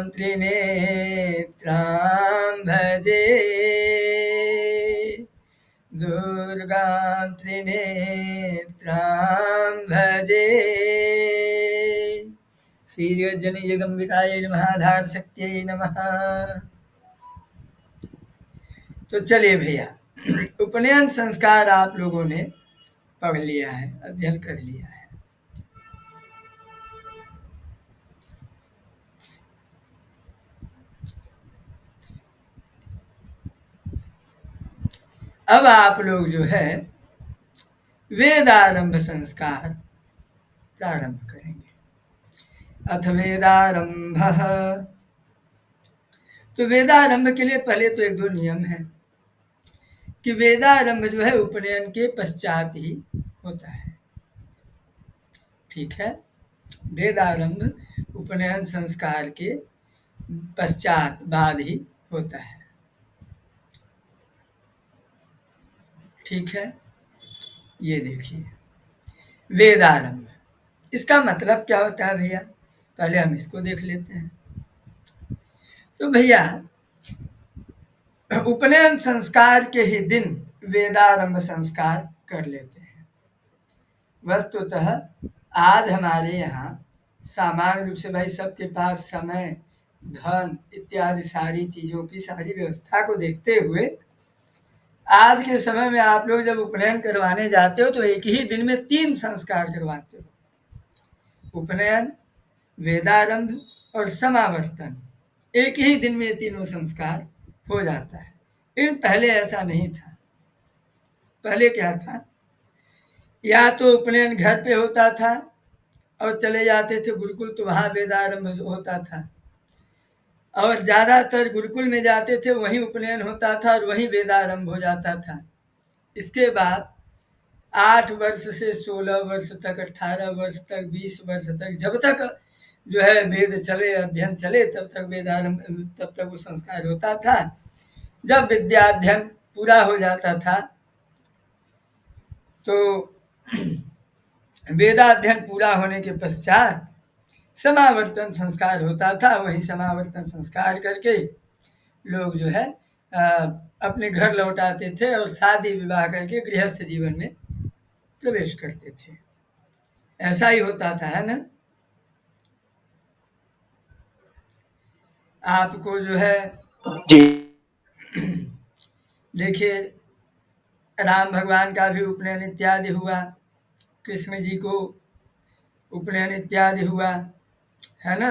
त्रिनेत्रां भजे, दुर्गां त्रिनेत्रां भजे। श्रीजनी जगदम्बिकायै नमः, आधार शक्त्यै नमः। तो चलिए भैया, उपनयन संस्कार आप लोगों ने पढ़ लिया है, अध्ययन कर लिया है। अब आप लोग जो है वेदारंभ संस्कार प्रारंभ करेंगे। अथ वेदारंभ। तो वेदारंभ के लिए पहले तो एक दो नियम है कि वेदारंभ जो है उपनयन के पश्चात ही होता है। ठीक है, वेदारंभ उपनयन संस्कार के पश्चात बाद ही होता है। ठीक है, ये देखिए वेदारंभ, इसका मतलब क्या होता है भैया, पहले हम इसको देख लेते हैं। तो भैया उपनयन संस्कार के ही दिन वेदारंभ संस्कार कर लेते हैं। वस्तुतः आज हमारे यहाँ सामान्य रूप से भाई सबके पास समय, धन इत्यादि सारी चीजों की सारी व्यवस्था को देखते हुए आज के समय में आप लोग जब उपनयन करवाने जाते हो तो एक ही दिन में 3 संस्कार करवाते हो, उपनयन, वेदारंभ और समावर्तन। एक ही दिन में तीनों संस्कार हो जाता है। लेकिन पहले ऐसा नहीं था। पहले क्या था, या तो उपनयन घर पे होता था और चले जाते थे गुरुकुल, तो वहाँ वेदारंभ होता था, और ज़्यादातर गुरुकुल में जाते थे वहीं उपनयन होता था और वहीं वेदारंभ हो जाता था। इसके बाद 8 वर्ष से 16 वर्ष तक, 18 वर्ष तक, 20 वर्ष तक, जब तक जो है वेद चले, अध्ययन चले, तब तक वेदारंभ, तब तक वो संस्कार होता था। जब विद्याध्ययन पूरा हो जाता था तो वेदाध्ययन पूरा होने के पश्चात समावर्तन संस्कार होता था। वही समावर्तन संस्कार करके लोग जो है अपने घर लौट आते थे और शादी विवाह करके गृहस्थ जीवन में प्रवेश करते थे। ऐसा ही होता था, है ना। आपको जो है जी देखिए राम भगवान का भी उपनयन इत्यादि हुआ, कृष्ण जी को उपनयन इत्यादि हुआ, है ना।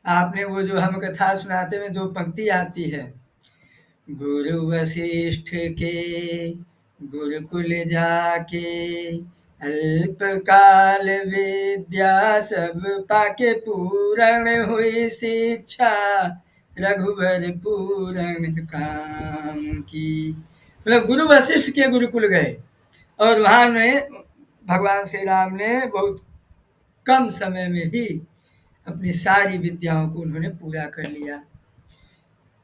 आपने वो जो हम कथा सुनाते में 2 पंक्ति आती है, गुरु वशिष्ठ के गुरुकुल जाके, अल्प काल विद्या सब पाके, पूर्ण हुई शिक्षा रघुवर पूर्ण काम की। मतलब गुरु वशिष्ठ के गुरुकुल गए और वहाँ में भगवान श्री राम ने बहुत कम समय में ही अपनी सारी विद्याओं को उन्होंने पूरा कर लिया।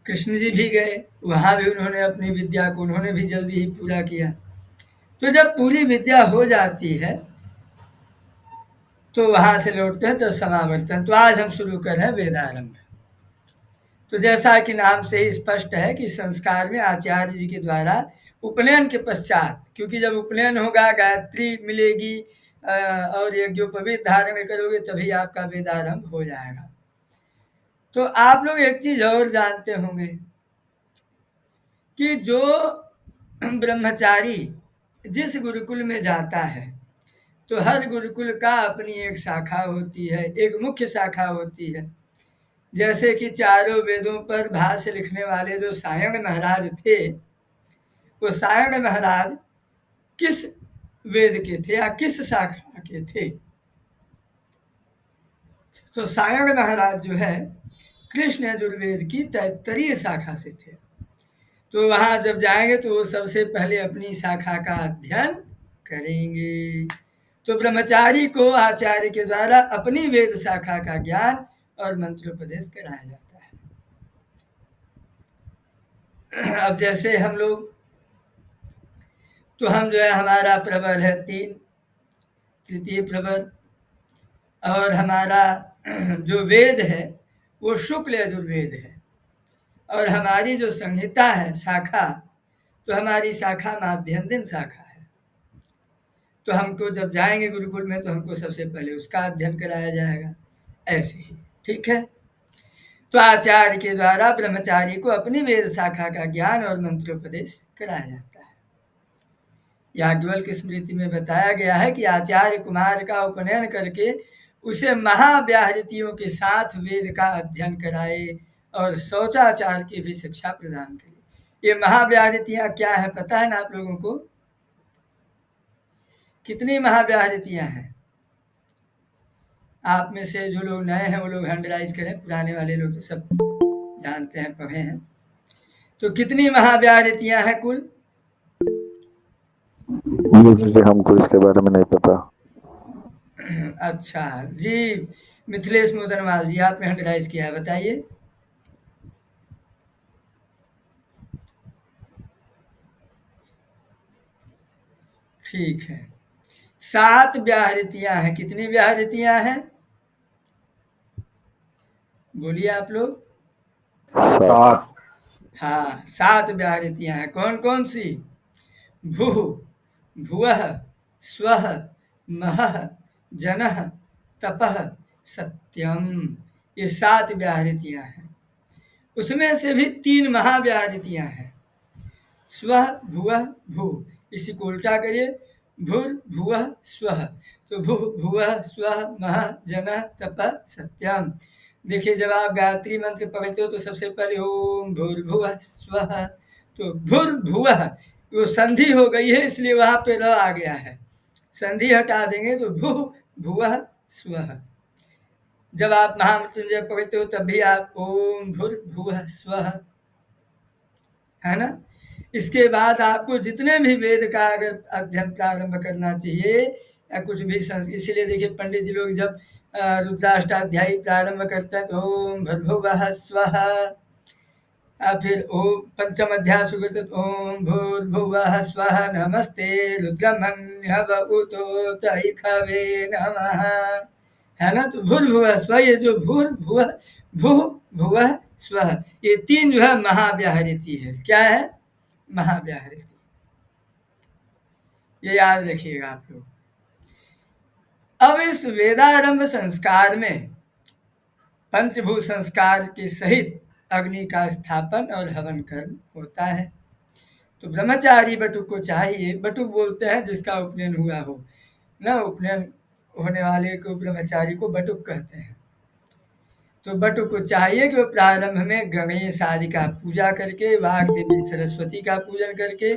कृष्ण जी भी गए, वहाँ भी उन्होंने अपनी विद्या को उन्होंने भी जल्दी ही पूरा किया। तो जब पूरी विद्या हो जाती है तो वहाँ से लौटते हैं तो समावर्तन। तो आज हम शुरू कर रहे हैं वेदारंभ। तो जैसा कि नाम से ही स्पष्ट है कि संस्कार में आचार्य जी के द्वारा उपनयन के पश्चात, क्योंकि जब उपनयन होगा गायत्री मिलेगी और यज्ञोपवीत धारण करोगे तभी आपका वेदारंभ हो जाएगा। तो आप लोग एक चीज और जानते होंगे कि जो ब्रह्मचारी जिस गुरुकुल में जाता है तो हर गुरुकुल का अपनी एक शाखा होती है, एक मुख्य शाखा होती है। जैसे कि चारों वेदों पर भाष्य लिखने वाले जो सायण महाराज थे, वो सायण महाराज किस वेद के थे या किस शाखा के थे? तो सायण महाराज जो है कृष्ण यजुर्वेद की तैत्तरीय शाखा से थे। तो वहाँ जब जाएंगे तो वो सबसे पहले अपनी शाखा का अध्ययन करेंगे। तो ब्रह्मचारी को आचार्य के द्वारा अपनी वेद शाखा का ज्ञान और मंत्रोपदेश कराया जाता है। अब जैसे हम लोग, तो हम जो है हमारा प्रबल है 3, तृतीय प्रबल, और हमारा जो वेद है वो शुक्ल यजुर्वेद है, और हमारी जो संहिता है शाखा, तो हमारी शाखा माध्यन्दिन शाखा है। तो हमको जब जाएंगे गुरुकुल में तो हमको सबसे पहले उसका अध्ययन कराया जाएगा, ऐसे ही। ठीक है। तो आचार्य के द्वारा ब्रह्मचारी को अपनी वेद शाखा का ज्ञान और मंत्रोपदेश कराया जाता है। याज्ञवल्क्य स्मृति में बताया गया है कि आचार्य कुमार का उपनयन करके उसे महाव्याहृतियों के साथ वेद का अध्ययन कराए और शौचाचार की भी शिक्षा प्रदान करे। ये महाव्याहृतियां क्या है पता है ना आप लोगों को? कितनी महाव्याहृतियां हैं? आप में से जो लोग नए हैं वो लोग हैंड राइज करें, पुराने वाले लोग तो सब जानते हैं, पढ़े हैं। तो कितनी महाव्याहृतियां हैं कुल? हमको इसके बारे में नहीं पता। अच्छा जी, मिथिलेश मोदनवाल जी आपने हैंड राइज किया है, बताइए। ठीक है, 7 व्याहृतियां हैं। कितनी व्याहृतियां हैं? बोलिए आप लोग। 7। हाँ, 7 व्याहृतियां हैं। कौन कौन सी? भूः, भुवः, स्वः, महः, जनः, तपः, सत्यम। ये 7 व्याहृतियां हैं। उसमें से भी 3 महाव्याहृतियां हैं। स्वः भुवः भूः, इसी को उल्टा करिए, भूर्भुवः स्वः। तो भूः भुवः स्वः महः जनः तपः सत्यम। देखिए, जब आप गायत्री मंत्र पढ़ते हो तो सबसे पहले ओम भूर्भुवः स्वः, तो भूर्भुवः वो संधि हो गई है इसलिए वहां पे र आ गया है, संधि हटा देंगे तो भूः भुवः स्वः। जब आप महामृत्युंजय पढ़ते हो तब भी आप ओम भूर्भुवः स्वः, है ना? इसके बाद आपको जितने भी वेद का अगर अध्ययन प्रारंभ करना चाहिए या कुछ भी इसीलिए देखिए पंडित जी लोग जब रुद्राष्टाध्यायी प्रारंभ करते हैं तो ओम भूर्भुवः स्वः, फिर ओम पंचम अध्याय शुरू करते तो ओम भूर्भुवः स्वः नमस्ते रुद्रमन्यवउतोतैखवे नमः, है ना? तो भूर्भुवः स्वः, ये जो भूर्भुवः भूः भुवः स्वः, ये 3 जो है महाव्याहृति है। क्या है? महाव्याहृति। ये याद रखिएगा आप लोग। अब इस वेदारंभ संस्कार में पंचभूत संस्कार के सहित अग्नि का स्थापन और हवन कर्म होता है। तो ब्रह्मचारी बटुक को चाहिए, बटुक बोलते हैं जिसका उपनयन हुआ हो ना, उपनयन होने वाले को ब्रह्मचारी को बटुक कहते हैं। तो बटुक को चाहिए कि वो प्रारंभ में गणेश आदि का पूजा करके, वाग देवी सरस्वती का पूजन करके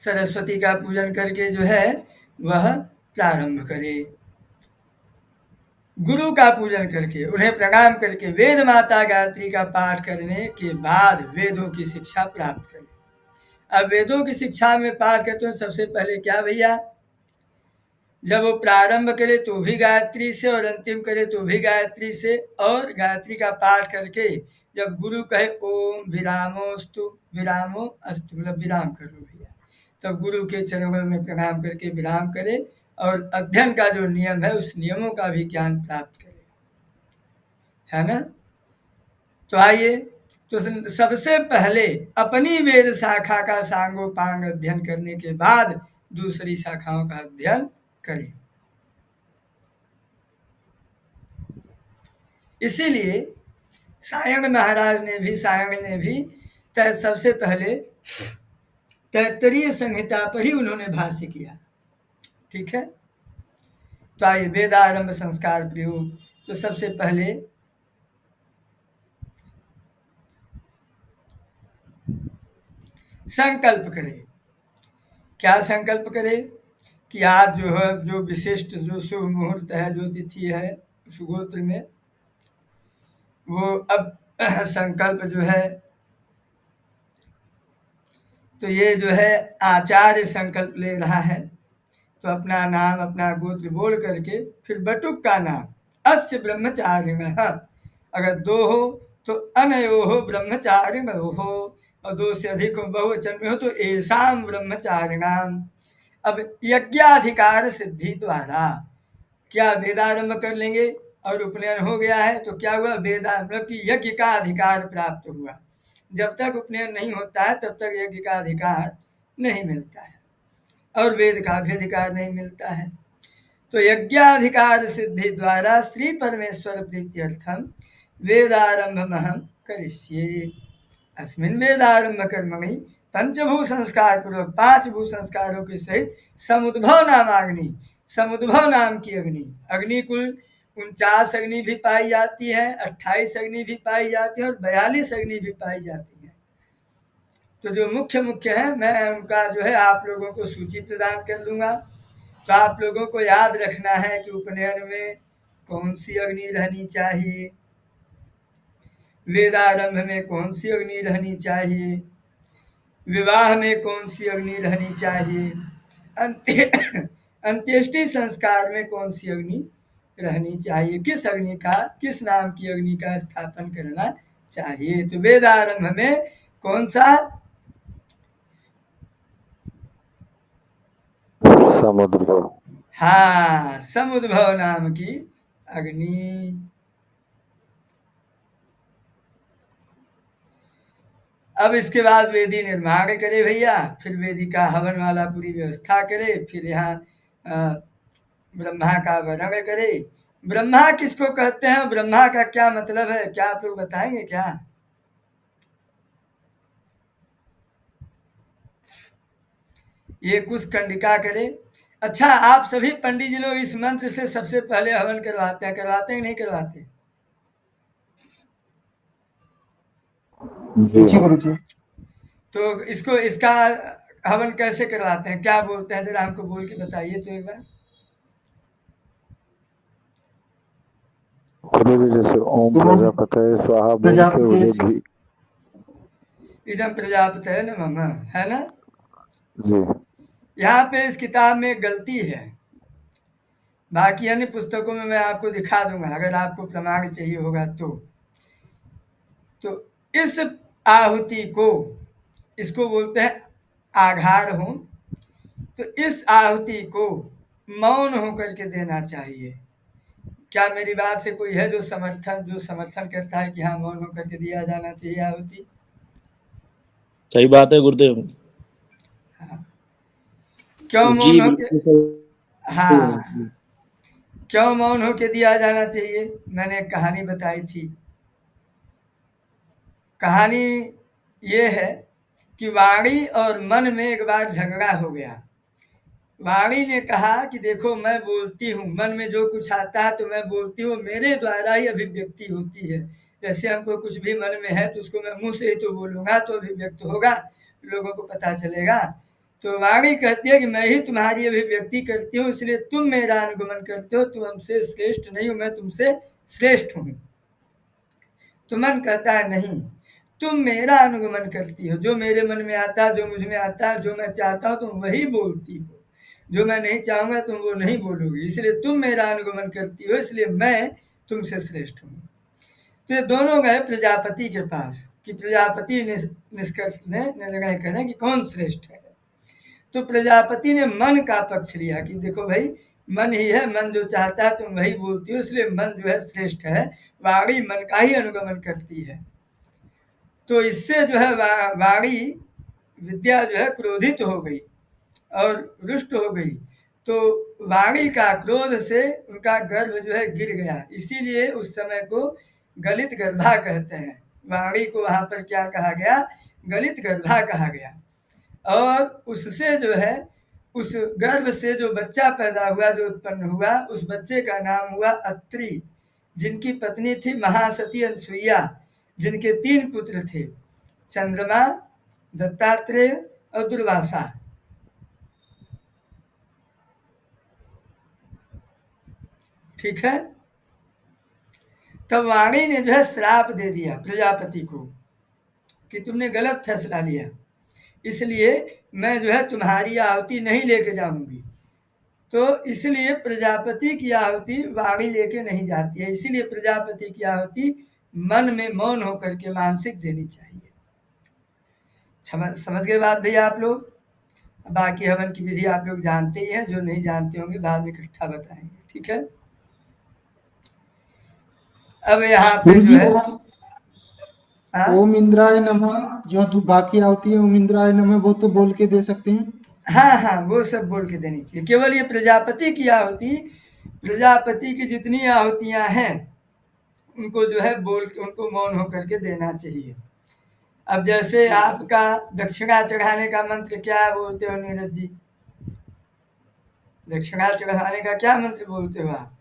सरस्वती का पूजन करके जो है वह प्रारंभ करे। गुरु का पूजन करके, उन्हें प्रणाम करके, वेद माता गायत्री का पाठ करने के बाद वेदों की शिक्षा प्राप्त करे। अब वेदों की शिक्षा में पाठ करते हैं सबसे पहले क्या भैया, जब वो प्रारंभ करे तो भी गायत्री से और अंतिम करे तो भी गायत्री से, और गायत्री का पाठ करके जब गुरु कहे ओम विरामोस्तु, विरामो अस्तु मतलब विराम कर लो भैया, तब गुरु के चरणों में प्रणाम करके विराम करे और अध्ययन का जो नियम है उस नियमों का भी ज्ञान प्राप्त करे, है ना? तो आइए, तो सबसे पहले अपनी वेद शाखा का सांगोपांग अध्ययन करने के बाद दूसरी शाखाओं का अध्ययन करें। इसीलिए सायण महाराज ने भी, सायण ने भी सबसे पहले तैत्तरीय संहिता पर ही उन्होंने भाष्य किया। ठीक है। तो आइए, वेदारंभ संस्कार प्रयोग। तो सबसे पहले संकल्प करें। क्या संकल्प करें? कि आज जो है, जो विशिष्ट जो शुभ मुहूर्त है, जो तिथि है उस गोत्र में, वो अब संकल्प जो है, तो ये जो है आचार्य संकल्प ले रहा है। तो अपना नाम, अपना गोत्र बोल करके फिर बटुक का नाम, अस्य ब्रह्मचारिणः, अगर 2 हो तो अनयोः ब्रह्मचारिणोः, और दो से अधिक हो, बहुवचन में हो तो एषाम ब्रह्मचारिणाम। अब यज्ञाधिकार सिद्धि द्वारा क्या वेदारंभ कर लेंगे और उपनयन हो गया है तो क्या हुआ, वेदा मतलब कि यज्ञ का अधिकार प्राप्त हुआ। जब तक उपनयन नहीं होता है तब तक यज्ञ का अधिकार नहीं मिलता है और वेद का भी अधिकार नहीं मिलता है। तो यज्ञाधिकार सिद्धि द्वारा श्री परमेश्वर प्रीत्यर्थम वेदारंभमहं करिष्ये। अस्मिन् वेदारंभ कर्मणि पंचभू संस्कार पूर्वक 5 भू संस्कारों के सहित समुद्भव नाम अग्नि, समुद्भव नाम की अग्नि, अग्नि कुल 49 अग्नि भी पाई जाती है, 28 अग्नि भी पाई जाती है और 42 अग्नि भी पाई जाती है। तो जो मुख्य है मैं उनका जो है आप लोगों को सूची प्रदान कर दूंगा। तो आप लोगों को याद रखना है कि उपनयन में कौन सी अग्नि रहनी चाहिए, वेदारंभ में कौन सी अग्नि रहनी चाहिए, विवाह में कौन सी अग्नि रहनी चाहिए, अंत्येष्टि संस्कार में कौन सी अग्नि रहनी चाहिए, किस अग्नि का, किस नाम की अग्नि का स्थापन करना चाहिए। तो वेदारंभ में कौन सा, समुद्रभव। हाँ, समुद्भव नाम की अग्नि। अब इसके बाद वेदी निर्माण करे भैया, फिर वेदी का हवन वाला पूरी व्यवस्था करे, फिर यहाँ ब्रह्मा का वर्ण करे। ब्रह्मा किसको कहते हैं, ब्रह्मा का क्या मतलब है, क्या आप लोग बताएंगे क्या? ये कुछ कंडिका करे। अच्छा, आप सभी पंडित जी लोग इस मंत्र से सबसे पहले हवन करवाते हैं कि नहीं करवाते? जी गुरुजी। तो इसको, इसका हवन कैसे करवाते हैं, क्या बोलते हैं, जरा हमको बोल के बताइए तो एक बार। गुरुजी जैसे ओम प्रजापतये स्वाहा बोल के वो जो घी। इदम प्रजापतये नमः, है ना? जी। यहाँ पे इस किताब में एक गलती है, बाकी अन्य पुस्तकों में मैं आपको दिखा दूंगा अगर आपको प्रमाण चाहिए होगा तो इस आहुति को, इसको बोलते हैं आघार होम। तो इस आहुति को मौन होकर के देना चाहिए। क्या मेरी बात से कोई है जो समर्थन करता है कि हाँ मौन होकर के दिया जाना चाहिए आहुति? सही बात है गुरुदेव। हाँ। क्यों जी मौन होके, बिल्कुल सही। हाँ, क्यों मौन होके दिया जाना चाहिए? मैंने एक कहानी बताई थी। कहानी ये है कि वाणी और मन में एक बार झगड़ा हो गया। वाणी ने कहा कि देखो मैं बोलती हूँ, मन में जो कुछ आता है तो मैं बोलती हूँ, मेरे द्वारा ही अभिव्यक्ति होती है। जैसे हमको कुछ भी मन में है तो उसको मैं मुंह से ही तो बोलूँगा तो अभिव्यक्त होगा, लोगों को पता चलेगा। तो वाणी कहती है कि मैं ही तुम्हारी अभिव्यक्ति करती हूँ, इसलिए तुम मेरा अनुगमन करते हो, तुम हमसे श्रेष्ठ नहीं हो, मैं तुमसे श्रेष्ठ हूँ। तो मन कहता है नहीं, तुम मेरा अनुगमन करती हो, जो मेरे मन में आता है, जो मुझ में आता है, जो मैं चाहता हूँ तुम वही बोलती हो, जो मैं नहीं चाहूँगा तुम वो नहीं बोलोगी, इसलिए तुम मेरा अनुगमन करती हो, इसलिए मैं तुमसे श्रेष्ठ हूँ। तो ये दोनों गए प्रजापति के पास कि प्रजापति निष्कर्ष निर्णय करें कि कौन श्रेष्ठ है। तो प्रजापति ने मन का पक्ष लिया कि देखो भाई, मन ही है, मन जो चाहता है तुम वही बोलती हो, इसलिए मन जो है श्रेष्ठ है, वाणी मन का ही अनुगमन करती है। तो इससे जो है वाणी विद्या जो है क्रोधित हो गई और रुष्ट हो गई। तो वाणी का क्रोध से उनका गर्भ जो है गिर गया, इसीलिए उस समय को गलित गर्भा कहते हैं। वाणी को वहाँ पर क्या कहा गया, गलित गर्भा कहा गया। और उससे जो है, उस गर्भ से जो बच्चा पैदा हुआ, जो उत्पन्न हुआ, उस बच्चे का नाम हुआ अत्रि, जिनकी पत्नी थी महासती अनसुईया, जिनके 3 पुत्र थे, चंद्रमा, दत्तात्रेय और दुर्वासा। ठीक है। तब वाणी ने जो है श्राप दे दिया प्रजापति को कि तुमने गलत फैसला लिया, इसलिए मैं जो है तुम्हारी आहुति नहीं लेके जाऊंगी। तो इसलिए प्रजापति की आहुति वाणी लेके नहीं जाती है, इसीलिए प्रजापति की आहुति मन में मौन होकर के मानसिक देनी चाहिए। समझ गए बात भैया आप लोग? बाकी हवन की विधि आप लोग जानते ही हैं, जो नहीं जानते होंगे बाद में इकट्ठा बताएंगे, ठीक है? अब यहाँ पे जो है ओम इंद्राय नमः, जो बाकी आती है ओम इंद्राय नमः, वो तो बोल के दे सकते हैं? हाँ, वो सब बोल के देनी चाहिए। केवल ये प्रजापति की आहुति, प्रजापति की जितनी आहुतियाँ हैं उनको जो है बोल के, उनको मौन होकर के देना चाहिए। अब जैसे आपका दक्षिणा चढ़ाने का मंत्र क्या बोलते हो नीरज जी? दक्षिणा चढ़ाने का क्या मंत्र बोलते हो आप?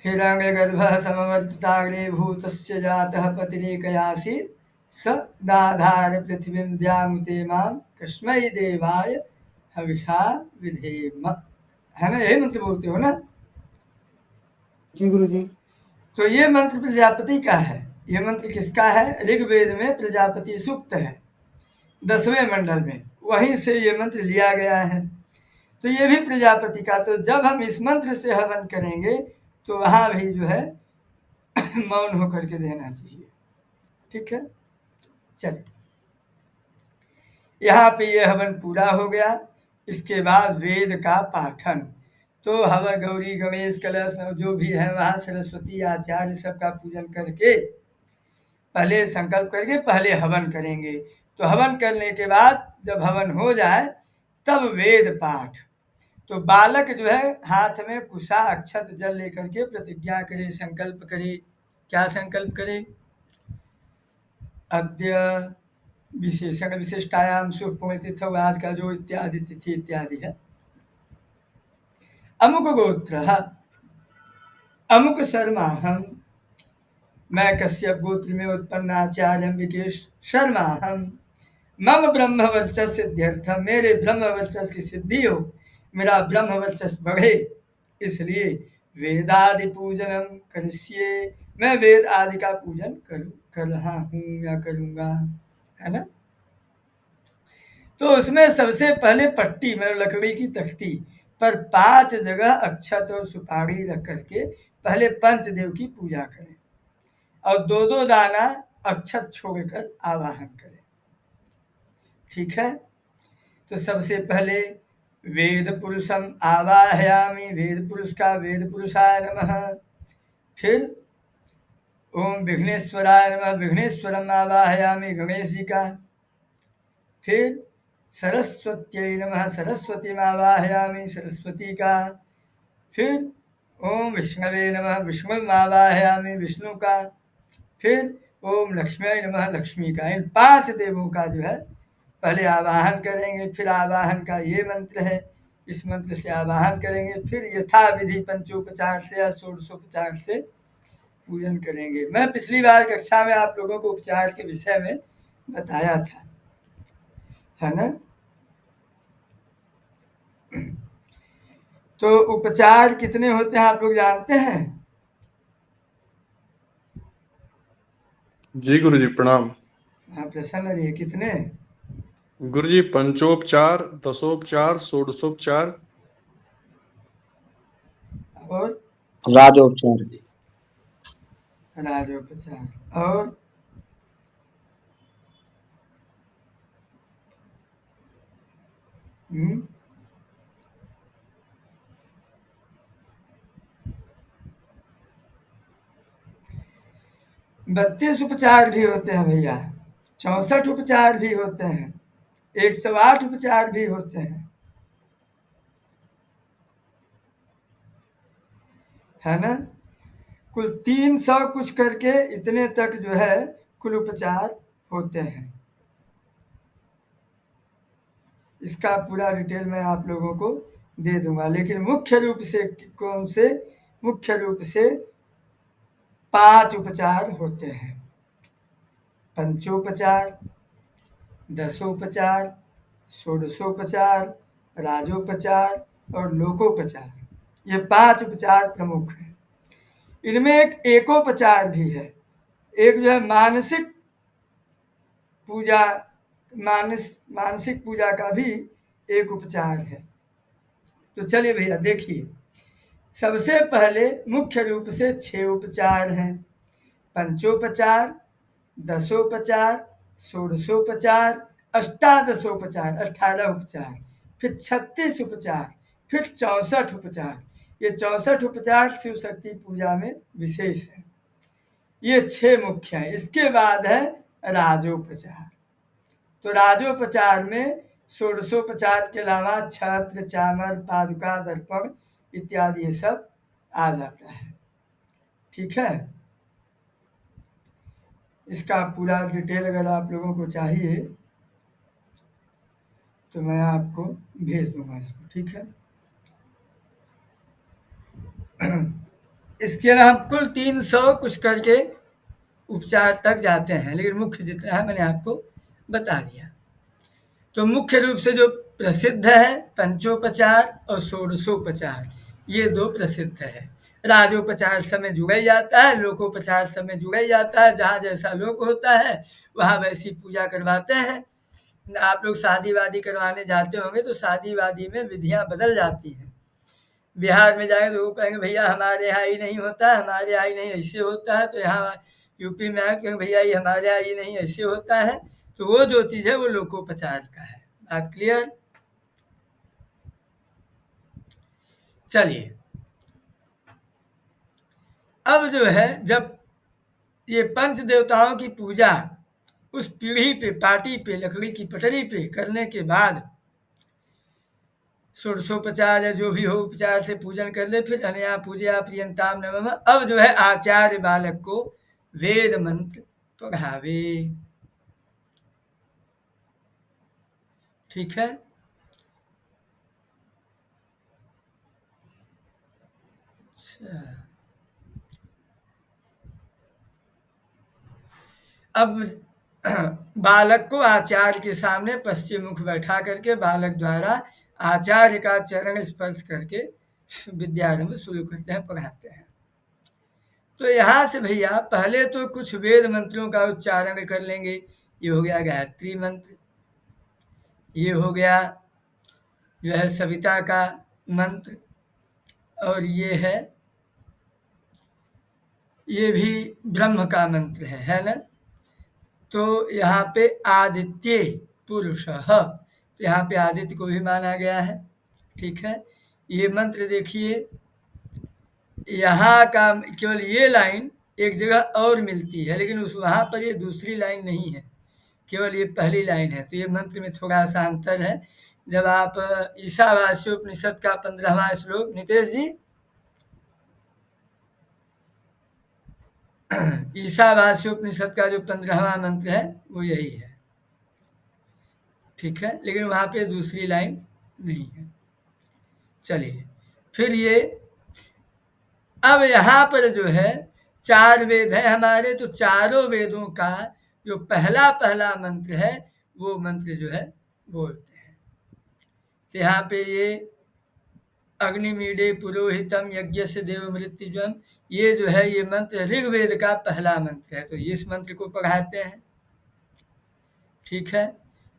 हिरण्यगर्भः समवर्तिताग्रे भूतस्य जातः पतिरेकयासीत् स दाधार पृथिवीं द्यामुते मां कस्मै देवाय हविषा विधेम, है ना? यही मंत्र बोलते हो ना? जी गुरुजी। तो ये मंत्र प्रजापति का है। ये मंत्र किसका है? ऋग्वेद में प्रजापति सूक्त है 10वें मंडल में, वहीं से ये मंत्र लिया गया है। तो ये भी प्रजापति का। तो जब हम इस मंत्र से हवन करेंगे तो वहाँ भी जो है मौन होकर के देना चाहिए, ठीक है? चलिए, यहाँ पे ये हवन पूरा हो गया। इसके बाद वेद का पाठन। तो हवन गौरी गणेश कलश जो भी है वहाँ सरस्वती आचार्य सबका पूजन करके पहले संकल्प करके पहले हवन करेंगे। तो हवन करने के बाद जब हवन हो जाए तब वेद पाठ। तो बालक जो है हाथ में कुशा अक्षत जल लेकर के प्रतिज्ञा करे, संकल्प करे। क्या संकल्प करे? अद्य विशेषण विशिष्टायाम शुभ पुण्यतिथौ, आज का जो इत्यादि तिथि इत्यादि है। अमुक गोत्र अमुक शर्मा हम, मैं कश्यप गोत्र में उत्पन्न आचार्य विकेश शर्मा हम, मम ब्रह्म वर्चस सिद्ध्यर्थम, मेरे ब्रह्म वर्चस की सिद्धि हो, मेरा ब्रह्म वर्चस बढ़े, इसलिए वेदादि पूजनम करिष्ये, मैं वेद आदि का पूजन कर रहा हूँ या करूँगा, है ना? तो उसमें सबसे पहले पट्टी, मतलब लकड़ी की तख्ती पर 5 जगह अक्षत और सुपारी रख करके पहले पंचदेव की पूजा करें और 2-2 दाना अक्षत छोड़कर आवाहन करें, ठीक है? तो सबसे पहले वेद पुरुषम आवाहयामि, वेद पुरुष का वेद पुरुषाय नमः। फिर ओम विघ्नेश्वराय नमः, विघ्नेश्वरम आवाहयामि, गणेश जी का। फिर सरस्वत्यै नमः, सरस्वती आवाहयामि, सरस्वती का। फिर ओम विष्णवे नमः, विष्णु आवाहयामि, विष्णु का। फिर ओम लक्ष्मी नमः, लक्ष्मी का। इन 5 देवों का जो है पहले आवाहन करेंगे। फिर आवाहन का ये मंत्र है, इस मंत्र से आवाहन करेंगे। फिर यथाविधि पंचोपचार से या षोडशोपचार से पूजन करेंगे। मैं पिछली बार कक्षा में आप लोगों को उपचार के विषय में बताया था, है ना? तो उपचार कितने होते हैं आप लोग जानते हैं? जी गुरुजी प्रणाम। हाँ, प्रसन्न रहिए। कितने? गुरुजी पंचोपचार, दशोपचार, षोडशोपचार और राजोपचार। राजोपचार। और हम्म, 32 उपचार भी होते हैं भैया, 64 उपचार भी होते हैं, 108 उपचार भी होते हैं, है ना? कुल 300 कुछ करके इतने तक जो है कुल उपचार होते हैं। इसका पूरा डिटेल मैं आप लोगों को दे दूंगा, लेकिन मुख्य रूप से कौन से? मुख्य रूप से 5 उपचार होते हैं: पंचोपचार, दशोपचार, षोडशोपचार, राजोपचार और लोकोपचार। ये 5 उपचार प्रमुख हैं। इनमें एक एकोपचार भी है। एक जो है मानसिक पूजा, मानसिक पूजा का भी एक उपचार है। तो चलिए भैया देखिए, सबसे पहले मुख्य रूप से 6 उपचार हैं: पंचोपचार, दशोपचार, षोडशोपचार, अष्टादशोपचार 18 उपचार, फिर 36 उपचार, फिर 64 उपचार। ये 64 उपचार शिव शक्ति पूजा में विशेष है। ये 6 मुख्य है। इसके बाद है राजोपचार। तो राजोपचार में षोडशोपचार के अलावा छत्र, चामर, पादुका, दर्पण इत्यादि ये सब आ जाता है। ठीक है, इसका पूरा डिटेल अगर आप लोगों को चाहिए तो मैं आपको भेज दूंगा इसको। ठीक है, इसके लिए हम कुल 300 कुछ करके उपचार तक जाते हैं, लेकिन मुख्य जितना है मैंने आपको बता दिया। तो मुख्य रूप से जो प्रसिद्ध है पंचोपचार और षोडशोपचार, ये 2 प्रसिद्ध है। राजोपचार समय जुड़ा ही जाता है, लोकोपचार समय जुड़ा ही जाता है। जहाँ जैसा लोक होता है वहाँ वैसी पूजा करवाते हैं। आप लोग शादी वादी करवाने जाते होंगे तो शादी वादी में विधियाँ बदल जाती हैं। बिहार में जाएंगे तो वो कहेंगे भैया हमारे यहाँ ही नहीं होता है, हमारे यहाँ ही नहीं ऐसे होता है। तो यहाँ यूपी में आए कहेंगे भैया ये हमारे यहाँ ही नहीं ऐसे होता है। तो वो जो चीज़ है वो लोकोपचार का है। बात क्लियर? चलिए, अब जो है जब ये पंच देवताओं की पूजा उस पीढ़ी पे, पार्टी पे, लकड़ी की पटरी पे करने के बाद षोडशोपचार या जो भी हो उपचार से पूजन कर ले, फिर अनया पूजया प्रियंताम नमः। अब जो है आचार्य बालक को वेद मंत्र पढ़ावे। ठीक है, अच्छा, अब बालक को आचार्य के सामने पश्चिम मुख बैठा करके बालक द्वारा आचार्य का चरण स्पर्श करके विद्यारंभ शुरू करते हैं, पढ़ाते हैं। तो यहाँ से भैया पहले तो कुछ वेद मंत्रों का उच्चारण कर लेंगे। ये हो गया गायत्री मंत्र, ये हो गया जो है सविता का मंत्र, और ये है, ये भी ब्रह्म का मंत्र है ना। तो यहाँ पे आदित्य पुरुषः, तो यहाँ पे आदित्य को भी माना गया है। ठीक है, ये मंत्र देखिए, यहाँ का केवल ये लाइन एक जगह और मिलती है, लेकिन उस वहाँ पर ये दूसरी लाइन नहीं है, केवल ये पहली लाइन है। तो ये मंत्र में थोड़ा सा अंतर है। जब आप ईशावास्योपनिषद का 15वां श्लोक, नितेश जी, ईशावास्योपनिषद का जो 15वां मंत्र है वो यही है। ठीक है, लेकिन वहाँ पे दूसरी लाइन नहीं है। चलिए, फिर ये अब यहाँ पर जो है 4 वेद हैं हमारे, तो चारों वेदों का जो पहला मंत्र है वो मंत्र जो है बोलते हैं। तो यहाँ पे ये अग्निमीडे पुरोहितम यज्ञस्य देव मृत्युजम, ये जो है ये मंत्र ऋग्वेद का पहला मंत्र है, तो इस मंत्र को पढ़ाते हैं। ठीक है,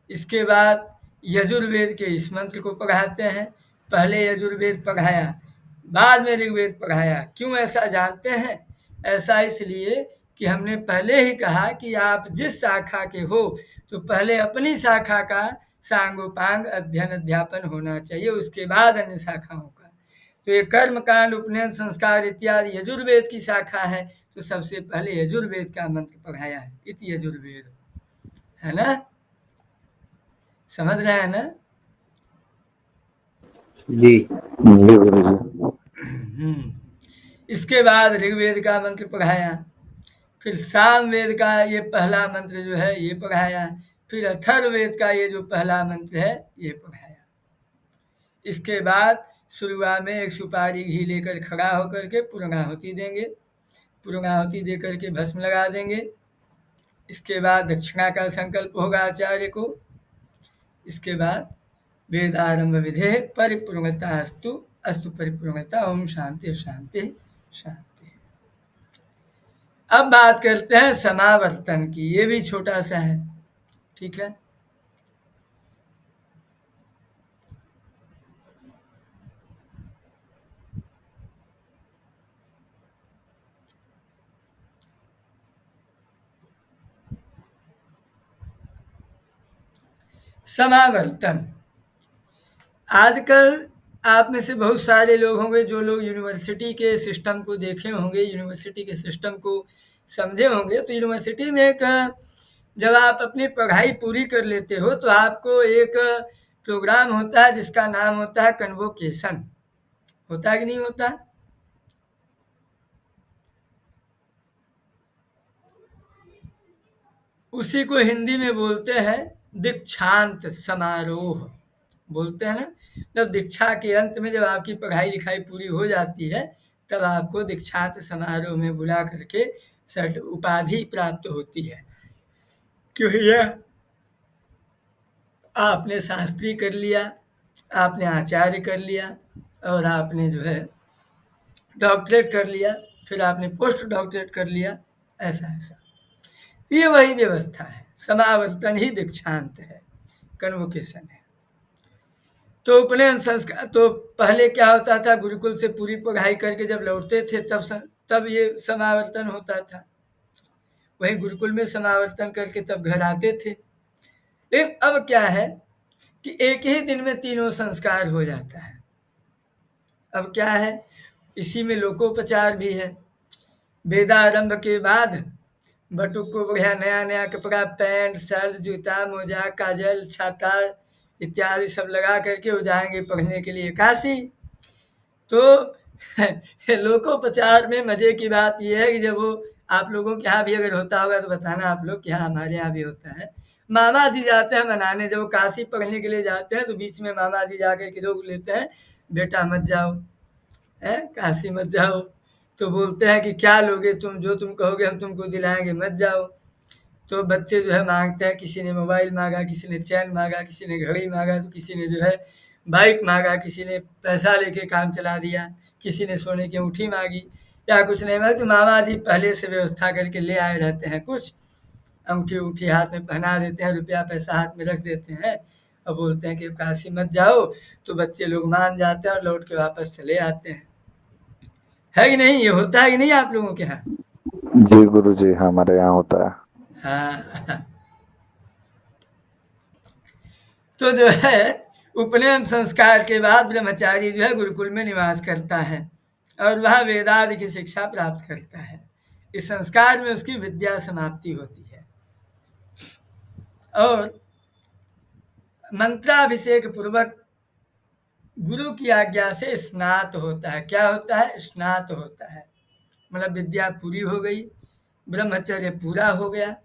इसके बाद यजुर्वेद के इस मंत्र को पढ़ाते हैं। पहले यजुर्वेद पढ़ाया, बाद में ऋग्वेद पढ़ाया। क्यों ऐसा जानते हैं? ऐसा इसलिए कि हमने पहले ही कहा कि आप जिस शाखा के हो तो पहले अपनी शाखा का सांगोपांग अध्ययन अध्यापन होना चाहिए, उसके बाद अन्य शाखाओं का। तो ये कर्म कांड, उपनयन, संस्कार इत्यादि यजुर्वेद की शाखा है, तो सबसे पहले यजुर्वेद का मंत्र पढ़ाया है, इति यजुर्वेद, है ना। समझ रहे हैं ना? जी जी गुरुजी। इसके बाद ऋग्वेद का मंत्र पढ़ाया, फिर सामवेद का ये पहला मंत्र जो है ये पढ़ाया, फिर अथर्ववेद का ये जो पहला मंत्र है ये पढ़ाया। इसके बाद शुरुआत में एक सुपारी घी लेकर खड़ा होकर के पूर्णाहुति देंगे, पूर्णाहुति दे करके भस्म लगा देंगे। इसके बाद दक्षिणा का संकल्प होगा आचार्य को। इसके बाद वेदारंभ विधे परिपूर्णता अस्तु, अस्तु परिपूर्णता, ओम शांति शांति शांति। अब बात करते हैं समावर्तन की, ये भी छोटा सा है। ठीक है, समावर्तन। आजकल आप में से बहुत सारे लोग होंगे जो लोग यूनिवर्सिटी के सिस्टम को देखे होंगे, यूनिवर्सिटी के सिस्टम को समझे होंगे। तो यूनिवर्सिटी में एक जब आप अपनी पढ़ाई पूरी कर लेते हो तो आपको एक प्रोग्राम होता है जिसका नाम होता है कन्वोकेशन। होता है कि नहीं होता? उसी को हिंदी में बोलते हैं दीक्षांत समारोह, बोलते हैं ना। जब दीक्षा के अंत में जब आपकी पढ़ाई लिखाई पूरी हो जाती है तब आपको दीक्षांत समारोह में बुला करके सर्ट उपाधि प्राप्त होती है। क्यों? यह आपने शास्त्री कर लिया, आपने आचार्य कर लिया और आपने जो है डॉक्टरेट कर लिया, फिर आपने पोस्ट डॉक्टरेट कर लिया, ऐसा ऐसा। तो ये वही व्यवस्था है, समावर्तन ही दीक्षांत है, कन्वोकेशन है। तो उपनयन संस्कार तो पहले क्या होता था, गुरुकुल से पूरी पढ़ाई करके जब लौटते थे तब ये समावर्तन होता था। वहीं गुरुकुल में समावर्तन करके तब घर आते थे। लेकिन अब क्या है कि एक ही दिन में तीनों संस्कार हो जाता है। अब क्या है, इसी में लोकोपचार भी है। वेदारंभ के बाद बटुक को बढ़िया नया नया कपड़ा, पैंट शर्ट जूता मोजा काजल छाता इत्यादि सब लगा करके वो जाएंगे पढ़ने के लिए काशी। तो लोकोपचार में मजे की बात यह है कि जब वो आप लोगों के यहाँ भी अगर होता होगा तो बताना आप लोग कि हाँ हमारे यहाँ भी होता है। मामा जी जाते हैं मनाने, जब वो काशी पढ़ने के लिए जाते हैं तो बीच में मामा जी जाकर के रोक लेते हैं, बेटा मत जाओ, है काशी मत जाओ। तो बोलते हैं कि क्या लोगे तुम, जो तुम कहोगे हम तुमको दिलाएंगे, मत जाओ। तो बच्चे जो है मांगते हैं, किसी ने मोबाइल मांगा, किसी ने चैन मांगा, किसी ने घड़ी मांगा, तो किसी ने जो है बाइक मांगा, किसी ने पैसा लेके काम चला दिया, किसी ने सोने की अंगूठी मांगी या कुछ नहीं मांगी। तो मामा जी पहले से व्यवस्था करके ले आए रहते हैं, कुछ अंगूठी उंगूठी हाथ में पहना देते हैं, रुपया पैसा हाथ में रख देते हैं और बोलते हैं कि काशी मत जाओ। तो बच्चे लोग मान जाते हैं और लौट के वापस चले आते हैं। है कि नहीं? ये होता है कि नहीं आप लोगों के यहाँ? जी गुरुजी, हमारे यहाँ होता है। हाँ। तो जो है उपनयन संस्कार के बाद ब्रह्मचारी जो है गुरुकुल में निवास करता है और वह वेदादि की शिक्षा प्राप्त करता है। इस संस्कार में उसकी विद्या समाप्ति होती है और मंत्राभिषेक पूर्वक गुरु की आज्ञा से स्नात होता है। क्या होता है? स्नात होता है, मतलब विद्या पूरी हो गई, ब्रह्मचर्य पूरा हो गया।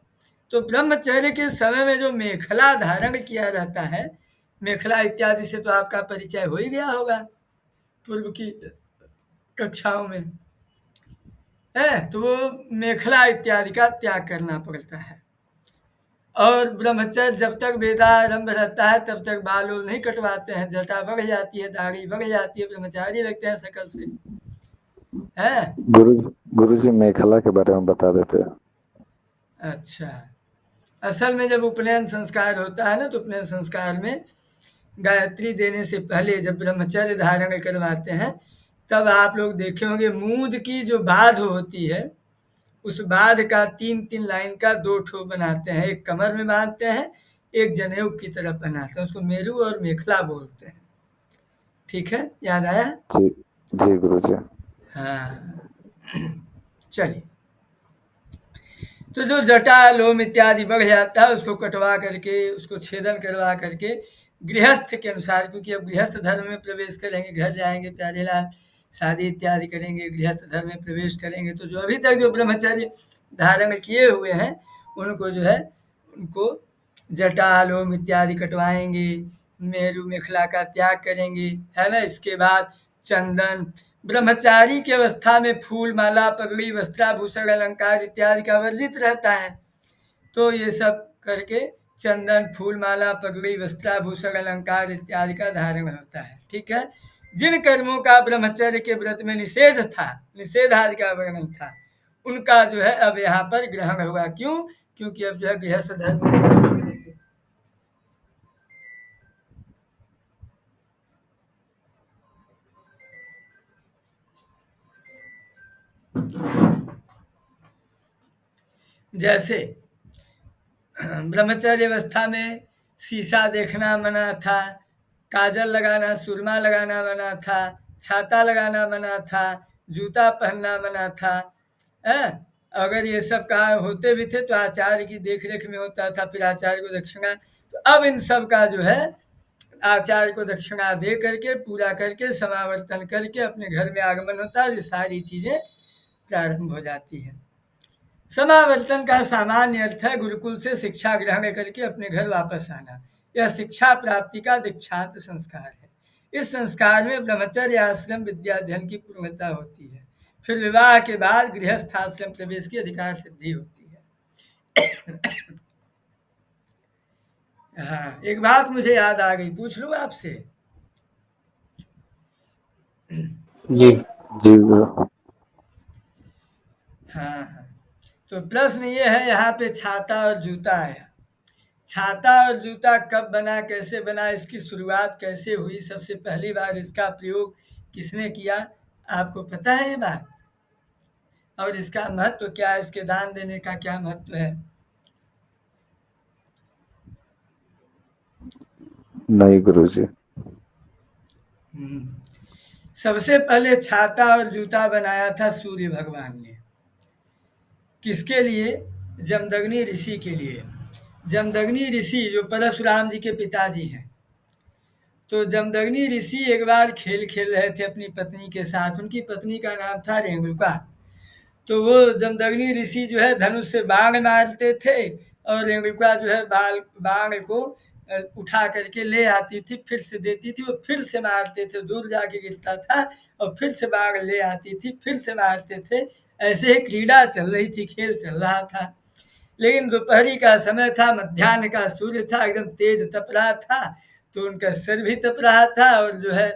तो ब्रह्मचर्य के समय में जो मेखला धारण किया जाता है, मेखला इत्यादि से तो आपका परिचय हो ही गया होगा पूर्व की कक्षाओं में, है तो वो मेखला इत्यादि का त्याग करना पड़ता है। और ब्रह्मचर्य जब तक वेदारंभ रहता है तब तक बाल नहीं कटवाते हैं, जटा बढ़ जाती है, दाढ़ी बढ़ जाती है, ब्रह्मचारी लगते हैं शकल से, है। गुरुजी मेखला के बारे में बता देते हैं। अच्छा, असल में जब उपनयन संस्कार होता है ना तो उपनयन संस्कार में गायत्री देने से पहले जब ब्रह्मचर्य धारण करवाते हैं तब आप लोग देखे होंगे मूंज की जो बाध होती है उस बाध का 3-3 लाइन का 2 ठो बनाते हैं, एक कमर में बांधते हैं, एक जनेऊ की तरफ बनाते हैं, उसको मेरू और मेखला बोलते हैं। ठीक है, याद आया? जी जी गुरुजी। हाँ। चलिए, तो जो जटा लोम इत्यादि बढ़ जाता है उसको कटवा करके, उसको छेदन करवा करके गृहस्थ के अनुसार, क्योंकि अब गृहस्थ धर्म में प्रवेश करेंगे, घर जाएंगे प्यारे लाल, शादी इत्यादि करेंगे, गृहस्थ धर्म में प्रवेश करेंगे, तो जो अभी तक जो ब्रह्मचर्य धारण किए हुए हैं उनको जो है उनको जटा लोम इत्यादि कटवाएंगे, मेरू मेखला का त्याग करेंगे, है ना। इसके बाद चंदन, ब्रह्मचारी की अवस्था में फूल माला पगड़ी वस्त्राभूषण अलंकार इत्यादि का वर्जित रहता है। तो ये सब करके चंदन फूल माला पगड़ी वस्त्राभूषण अलंकार इत्यादि का धारण होता है। ठीक है, जिन कर्मों का ब्रह्मचर्य के व्रत में निषेध था, निषेधादि का वर्णन था, उनका जो है अब यहाँ पर ग्रहण होगा। क्यों? क्योंकि अब जो है गृहस्थ धर्म जैसे ब्रह्मचर्य अवस्था में शीशा देखना मना था, काजल लगाना, सुरमा लगाना मना था, छाता लगाना मना था, जूता पहनना मना था। अगर ये सब कहा होते भी थे तो आचार्य की देखरेख में होता था, फिर आचार्य को दक्षिणा। तो अब इन सब का जो है आचार्य को दक्षिणा दे करके पूरा करके समावर्तन करके अपने घर में आगमन होता है और ये सारी चीजें प्रारंभ हो जाती है। समावर्तन का सामान्य अर्थ है गुरुकुल से शिक्षा ग्रहण करके अपने घर वापस आना। यह शिक्षा प्राप्ति का दीक्षांत संस्कार है। इस संस्कार में ब्रह्मचर्य आश्रम विद्याध्ययन की पूर्णता होती है। फिर विवाह के बाद गृहस्थ आश्रम प्रवेश की अधिकार सिद्धि होती है। हाँ, एक बात मुझे याद आ गई, पूछ लूं आपसे? जी जी गुरु। हाँ, तो प्रश्न ये है, यहाँ पे छाता और जूता आया। छाता और जूता कब बना, कैसे बना, इसकी शुरुआत कैसे हुई, सबसे पहली बार इसका प्रयोग किसने किया, आपको पता है ये बात? और इसका महत्व क्या है, इसके दान देने का क्या महत्व है? नहीं गुरुजी। सबसे पहले छाता और जूता बनाया था सूर्य भगवान ने। किसके लिए? जमदग्नि ऋषि के लिए। जमदग्नि ऋषि जो परशुराम जी के पिताजी हैं, तो जमदग्नि ऋषि एक बार खेल खेल रहे थे अपनी पत्नी के साथ। उनकी पत्नी का नाम था रेणुका। तो वो जमदग्नि ऋषि जो है धनुष से बाण मारते थे और रेणुका जो है बाण को उठा करके ले आती थी, फिर से देती थी, वो फिर से मारते थे, दूर जाके गिरता था और फिर से बाण ले आती थी, फिर से मारते थे। ऐसे ही क्रीड़ा चल रही थी, खेल चल रहा था। लेकिन दोपहरी का समय था, मध्याह्न का सूर्य था, एकदम तेज तप रहा था, तो उनका सिर भी तप रहा था और जो है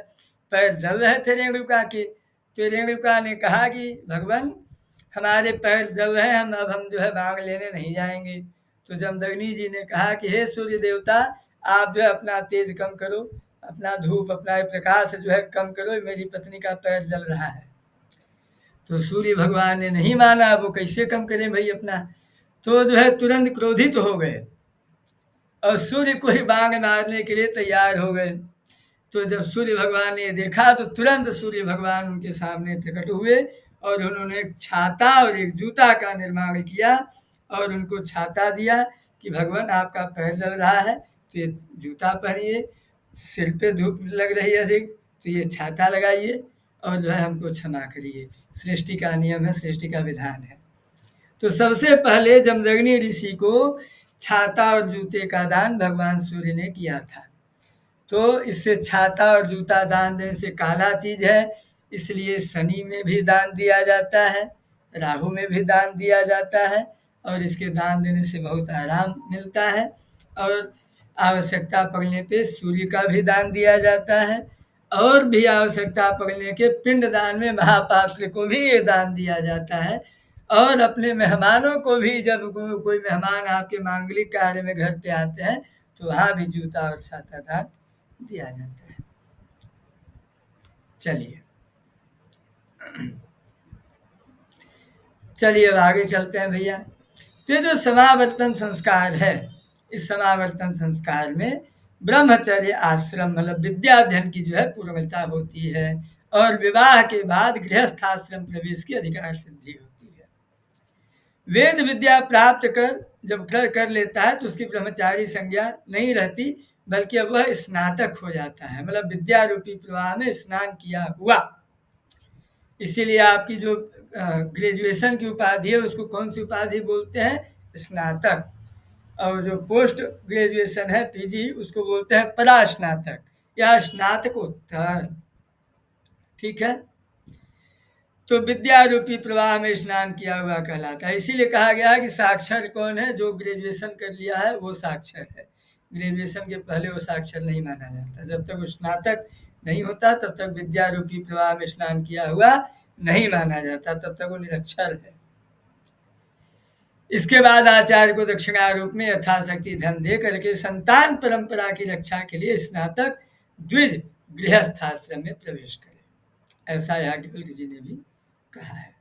पैर जल रहे थे रेणुका के। तो रेणुका ने कहा कि भगवान हमारे पैर जल रहे हैं, हम जो है बाण लेने नहीं जाएंगे। तो जमदग्नि जी ने कहा कि हे सूर्य देवता, आप जो है अपना तेज कम करो, अपना धूप, अपना प्रकाश जो है कम करो, मेरी पत्नी का पैर जल रहा है। तो सूर्य भगवान ने नहीं माना, वो कैसे कम करें भाई अपना। तो जो है तुरंत क्रोधित हो गए और सूर्य को ही बाण मारने के लिए तैयार हो गए। तो जब सूर्य भगवान ने देखा तो तुरंत सूर्य भगवान उनके सामने प्रकट हुए और उन्होंने एक छाता और एक जूता का निर्माण किया और उनको छाता दिया कि भगवान आपका पैर जल रहा है तो ये जूता पहनिए, सिर पे धूप लग रही है अधिक तो ये छाता लगाइए और जो है हमको क्षमा करिए। सृष्टि का नियम है, सृष्टि का विधान है। तो सबसे पहले जमदग्नि ऋषि को छाता और जूते का दान भगवान सूर्य ने किया था। तो इससे छाता और जूता दान देने से काला चीज है, इसलिए शनि में भी दान दिया जाता है, राहु में भी दान दिया जाता है और इसके दान देने से बहुत आराम मिलता है। और आवश्यकता पड़ने पे सूर्य का भी दान दिया जाता है और भी आवश्यकता पड़ने के पिंड दान में महापात्र को भी ये दान दिया जाता है। और अपने मेहमानों को भी, जब कोई मेहमान आपके मांगलिक कार्य में घर पे आते हैं तो वहाँ भी जूता और छाता दान दिया जाता है। चलिए अब आगे चलते हैं भैया। तो ये जो समावर्तन संस्कार है, इस समावर्तन संस्कार में ब्रह्मचर्य आश्रम मतलब विद्याध्ययन की जो है पूर्णता होती है और विवाह के बाद गृहस्थ आश्रम प्रवेश की अधिकार सिद्धि होती है। वेद विद्या प्राप्त कर जब कर लेता है तो उसकी ब्रह्मचारी संज्ञा नहीं रहती, बल्कि अब वह स्नातक हो जाता है, मतलब विद्या रूपी प्रवाह में स्नान किया हुआ। इसीलिए आपकी जो ग्रेजुएशन की उपाधि है उसको कौन सी उपाधि बोलते हैं? स्नातक। और जो पोस्ट ग्रेजुएशन है पीजी, उसको बोलते हैं परास्नातक या स्नातकोत्तर। ठीक है, तो विद्या रूपी प्रवाह में स्नान किया हुआ कहलाता है। इसीलिए कहा गया है कि साक्षर कौन है? जो ग्रेजुएशन कर लिया है वो साक्षर है। ग्रेजुएशन के पहले वो साक्षर नहीं माना जाता। जब तक वो स्नातक नहीं होता तब तक विद्या रूपी प्रवाह में स्नान किया हुआ नहीं माना जाता, तब तक वो निरक्षर है। इसके बाद आचार्य को दक्षिणा रूप में यथाशक्ति धन दे करके संतान परंपरा की रक्षा के लिए स्नातक द्विज गृहस्थ आश्रम में प्रवेश करें, ऐसा याज्ञवल्क्य जी ने भी कहा है।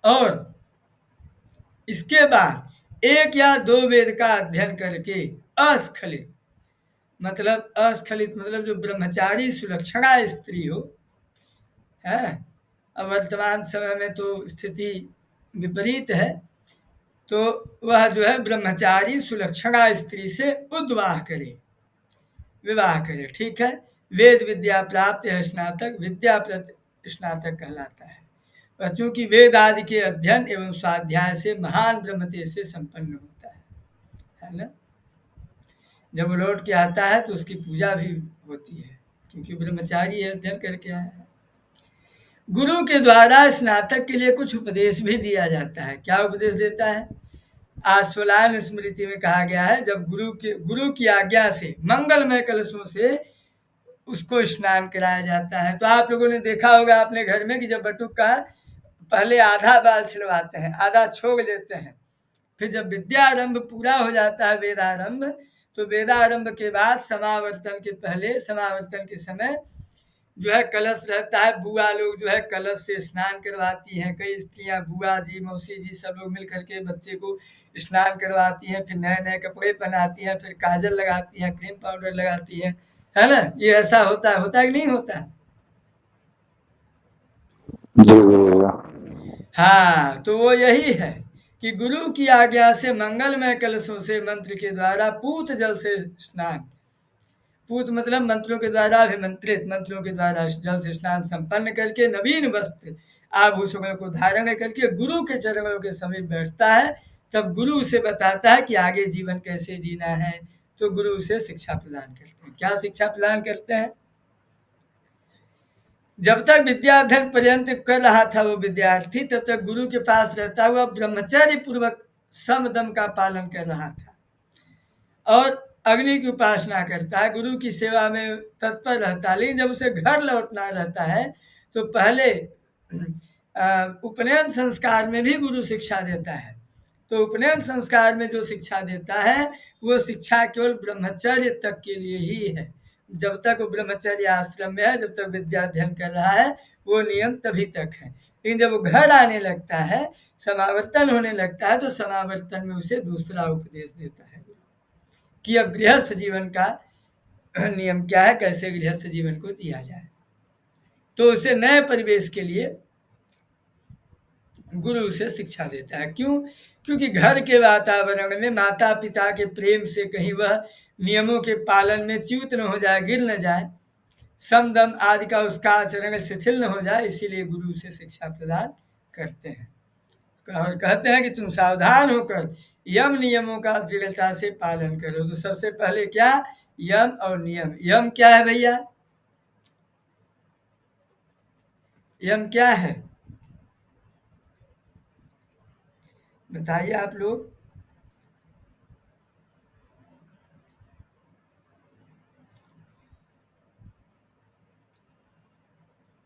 और इसके बाद 1 या 2 वेद का अध्ययन करके अस्खलित मतलब जो ब्रह्मचारी सुलक्षणा स्त्री हो, है। अब वर्तमान समय में तो स्थिति विपरीत है, तो वह जो है ब्रह्मचारी सुलक्षणा स्त्री से विवाह करे, ठीक है। वेद विद्या प्राप्त है स्नातक, विद्या स्नातक कहलाता है। वह चूंकि वेद आदि के अध्ययन एवं स्वाध्याय से महान ब्रह्म तेज से संपन्न होता है ना। जब वो लौट के आता है तो उसकी पूजा भी होती है, क्योंकि ब्रह्मचारी है, अध्ययन करके आया है। गुरु के द्वारा स्नातक के लिए कुछ उपदेश भी दिया जाता है। क्या उपदेश देता है? आस्वलायन स्मृति में कहा गया है, जब गुरु की आज्ञा से मंगलमय कलशों से उसको स्नान कराया जाता है। तो आप लोगों ने देखा होगा अपने घर में कि जब बटुक का पहले आधा बाल छिलवाते हैं, आधा छोड़ देते हैं, फिर जब विद्यारंभ पूरा हो जाता है, वेदारंभ, तो वेदारंभ के बाद समावर्तन के समय जो है कलश रहता है। बुआ लोग जो है कलश से स्नान करवाती हैं, कई स्त्रियां, बुआ जी, मौसी जी, सब लोग मिल करके बच्चे को स्नान करवाती हैं, फिर नए नए कपड़े पहनाती हैं, फिर काजल लगाती हैं, क्रीम पाउडर लगाती हैं, है ना। ये ऐसा होता है कि नहीं होता है? जी गुरुदेव। हाँ, तो वो यही है कि गुरु की आज्ञा से मंगलमय कलशों से मंत्र के द्वारा पूत जल से स्नान, पूत मतलब मंत्रों के द्वारा अभिमंत्रित, मंत्रों के द्वारा जल से स्नान संपन्न करके नवीन वस्त्र आभूषणों को धारण करके गुरु के चरणों के समीप बैठता है। तब गुरु उसे बताता है कि आगे जीवन कैसे जीना है। तो गुरु उसे शिक्षा प्रदान करते हैं। क्या शिक्षा प्रदान करते हैं? जब तक विद्याध्ययन पर्यंत कर रहा था वो विद्यार्थी, तब तक गुरु के पास रहता हुआ ब्रह्मचर्य पूर्वक समदम का पालन कर रहा था और अग्नि की उपासना करता है, गुरु की सेवा में तत्पर रहता है। लेकिन जब उसे घर लौटना रहता है तो पहले उपनयन संस्कार में भी गुरु शिक्षा देता है। तो उपनयन संस्कार में जो शिक्षा देता है वो शिक्षा केवल ब्रह्मचर्य तक के लिए ही है। जब तक वो ब्रह्मचर्य आश्रम में है, जब तक विद्याध्ययन कर रहा है, वो नियम तभी तक है। लेकिन जब वो घर आने लगता है, समावर्तन होने लगता है, तो समावर्तन में उसे दूसरा उपदेश देता है कि अब गृहस्थ जीवन का नियम क्या है, कैसे गृहस्थ जीवन को जिया जाए। तो उसे नए परिवेश के लिए गुरु उसे शिक्षा देता है। क्यों? क्योंकि घर के वातावरण में माता पिता के प्रेम से कहीं वह नियमों के पालन में च्युत न हो जाए, गिर न जाए, समदम आदि का उसका आचरण शिथिल न हो जाए, इसीलिए गुरु उसे शिक्षा प्रदान करते हैं और कहते हैं कि तुम सावधान होकर यम नियमों का दृढ़ता से पालन करो। तो सबसे पहले क्या? यम और नियम। यम क्या है भैया? यम क्या है बताइए आप लोग।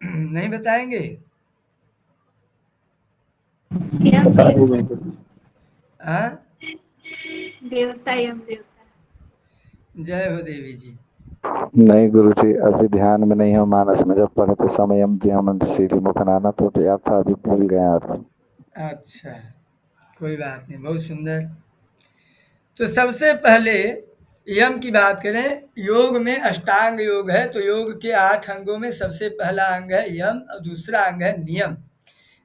नहीं बताएंगे? देवता यम देवता। जय हो देवी जी। नहीं गुरुजी, अभी ध्यान में नहीं हो। मानस में जब पढ़े थे समयम श्री मुखनाना तो याद था, अभी भूल गया। अच्छा, कोई बात नहीं, बहुत सुंदर। तो सबसे पहले यम की बात करें, योग में अष्टांग योग है, तो योग के 8 अंगों में सबसे पहला अंग है यम और दूसरा अंग है नियम।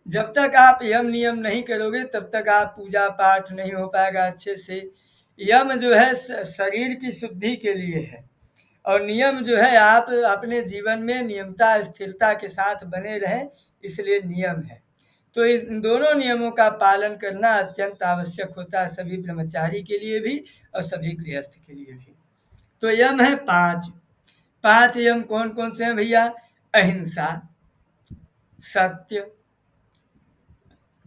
जब तक आप यम नियम नहीं करोगे तब तक आप पूजा पाठ नहीं हो पाएगा अच्छे से। यम जो है शरीर की शुद्धि के लिए है और नियम जो है आप अपने जीवन में नियमता स्थिरता के साथ बने रहें, इसलिए नियम है। तो इन दोनों नियमों का पालन करना अत्यंत आवश्यक होता है, सभी ब्रह्मचारी के लिए भी और सभी गृहस्थ के लिए भी। तो यम है 5 यम कौन कौन से हैं भैया? अहिंसा, सत्य,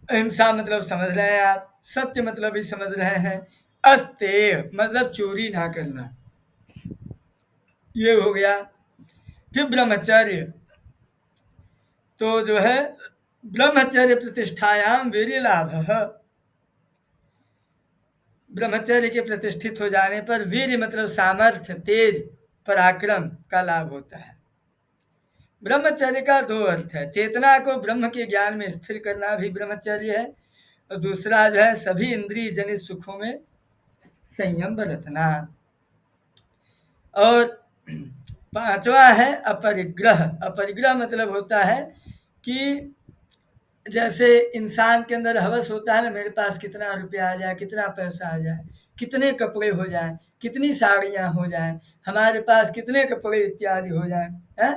अहिंसा मतलब समझ रहे हैं आप, सत्य मतलब भी समझ रहे हैं, अस्तेय मतलब चोरी ना करना, ये हो गया। फिर ब्रह्मचर्य, तो जो है ब्रह्मचर्य प्रतिष्ठायाम वीर्य लाभ, ब्रह्मचर्य के प्रतिष्ठित हो जाने पर वीर्य मतलब सामर्थ्य, तेज, पराक्रम का लाभ होता है। ब्रह्मचर्य का 2 अर्थ है, चेतना को ब्रह्म के ज्ञान में स्थिर करना भी ब्रह्मचर्य है और दूसरा जो है सभी इंद्रिय जनित सुखों में संयम बरतना। और पांचवा है अपरिग्रह। अपरिग्रह मतलब होता है कि जैसे इंसान के अंदर हवस होता है ना, मेरे पास कितना रुपया आ जाए, कितना पैसा आ जाए, कितने कपड़े हो जाएं, कितनी साड़ियां हो जाएं, हमारे पास कितने कपड़े इत्यादि हो जाएं, है?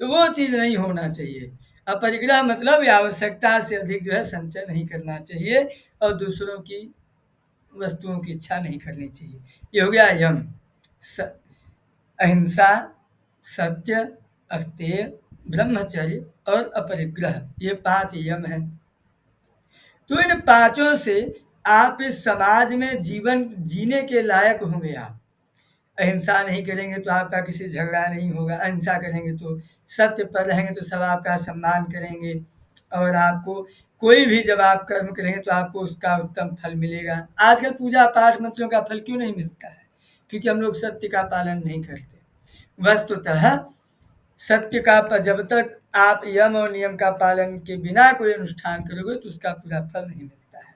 तो वो चीज़ नहीं होना चाहिए। अपरिग्रह मतलब आवश्यकता से अधिक जो है संचय नहीं करना चाहिए और दूसरों की वस्तुओं की इच्छा नहीं करनी चाहिए। ये हो गया यम। अहिंसा, सत्य, अस्तेय, ब्रह्मचर्य और अपरिग्रह, ये 5 यम हैं। तो इन पांचों से आप इस समाज में जीवन जीने के लायक होंगे। आप अहिंसा नहीं करेंगे तो आपका किसी झगड़ा नहीं होगा, अहिंसा करेंगे तो सत्य पर रहेंगे तो सब आपका सम्मान करेंगे, और आपको कोई भी जब आप कर्म करेंगे तो आपको उसका उत्तम फल मिलेगा। आजकल पूजा पाठ मंत्रों का फल क्यों नहीं मिलता है? क्योंकि हम लोग सत्य का पालन नहीं करते। वस्तुतः सत्य का जब तक आप यम और नियम का पालन के बिना कोई अनुष्ठान करोगे तो उसका पूरा फल नहीं मिलता है।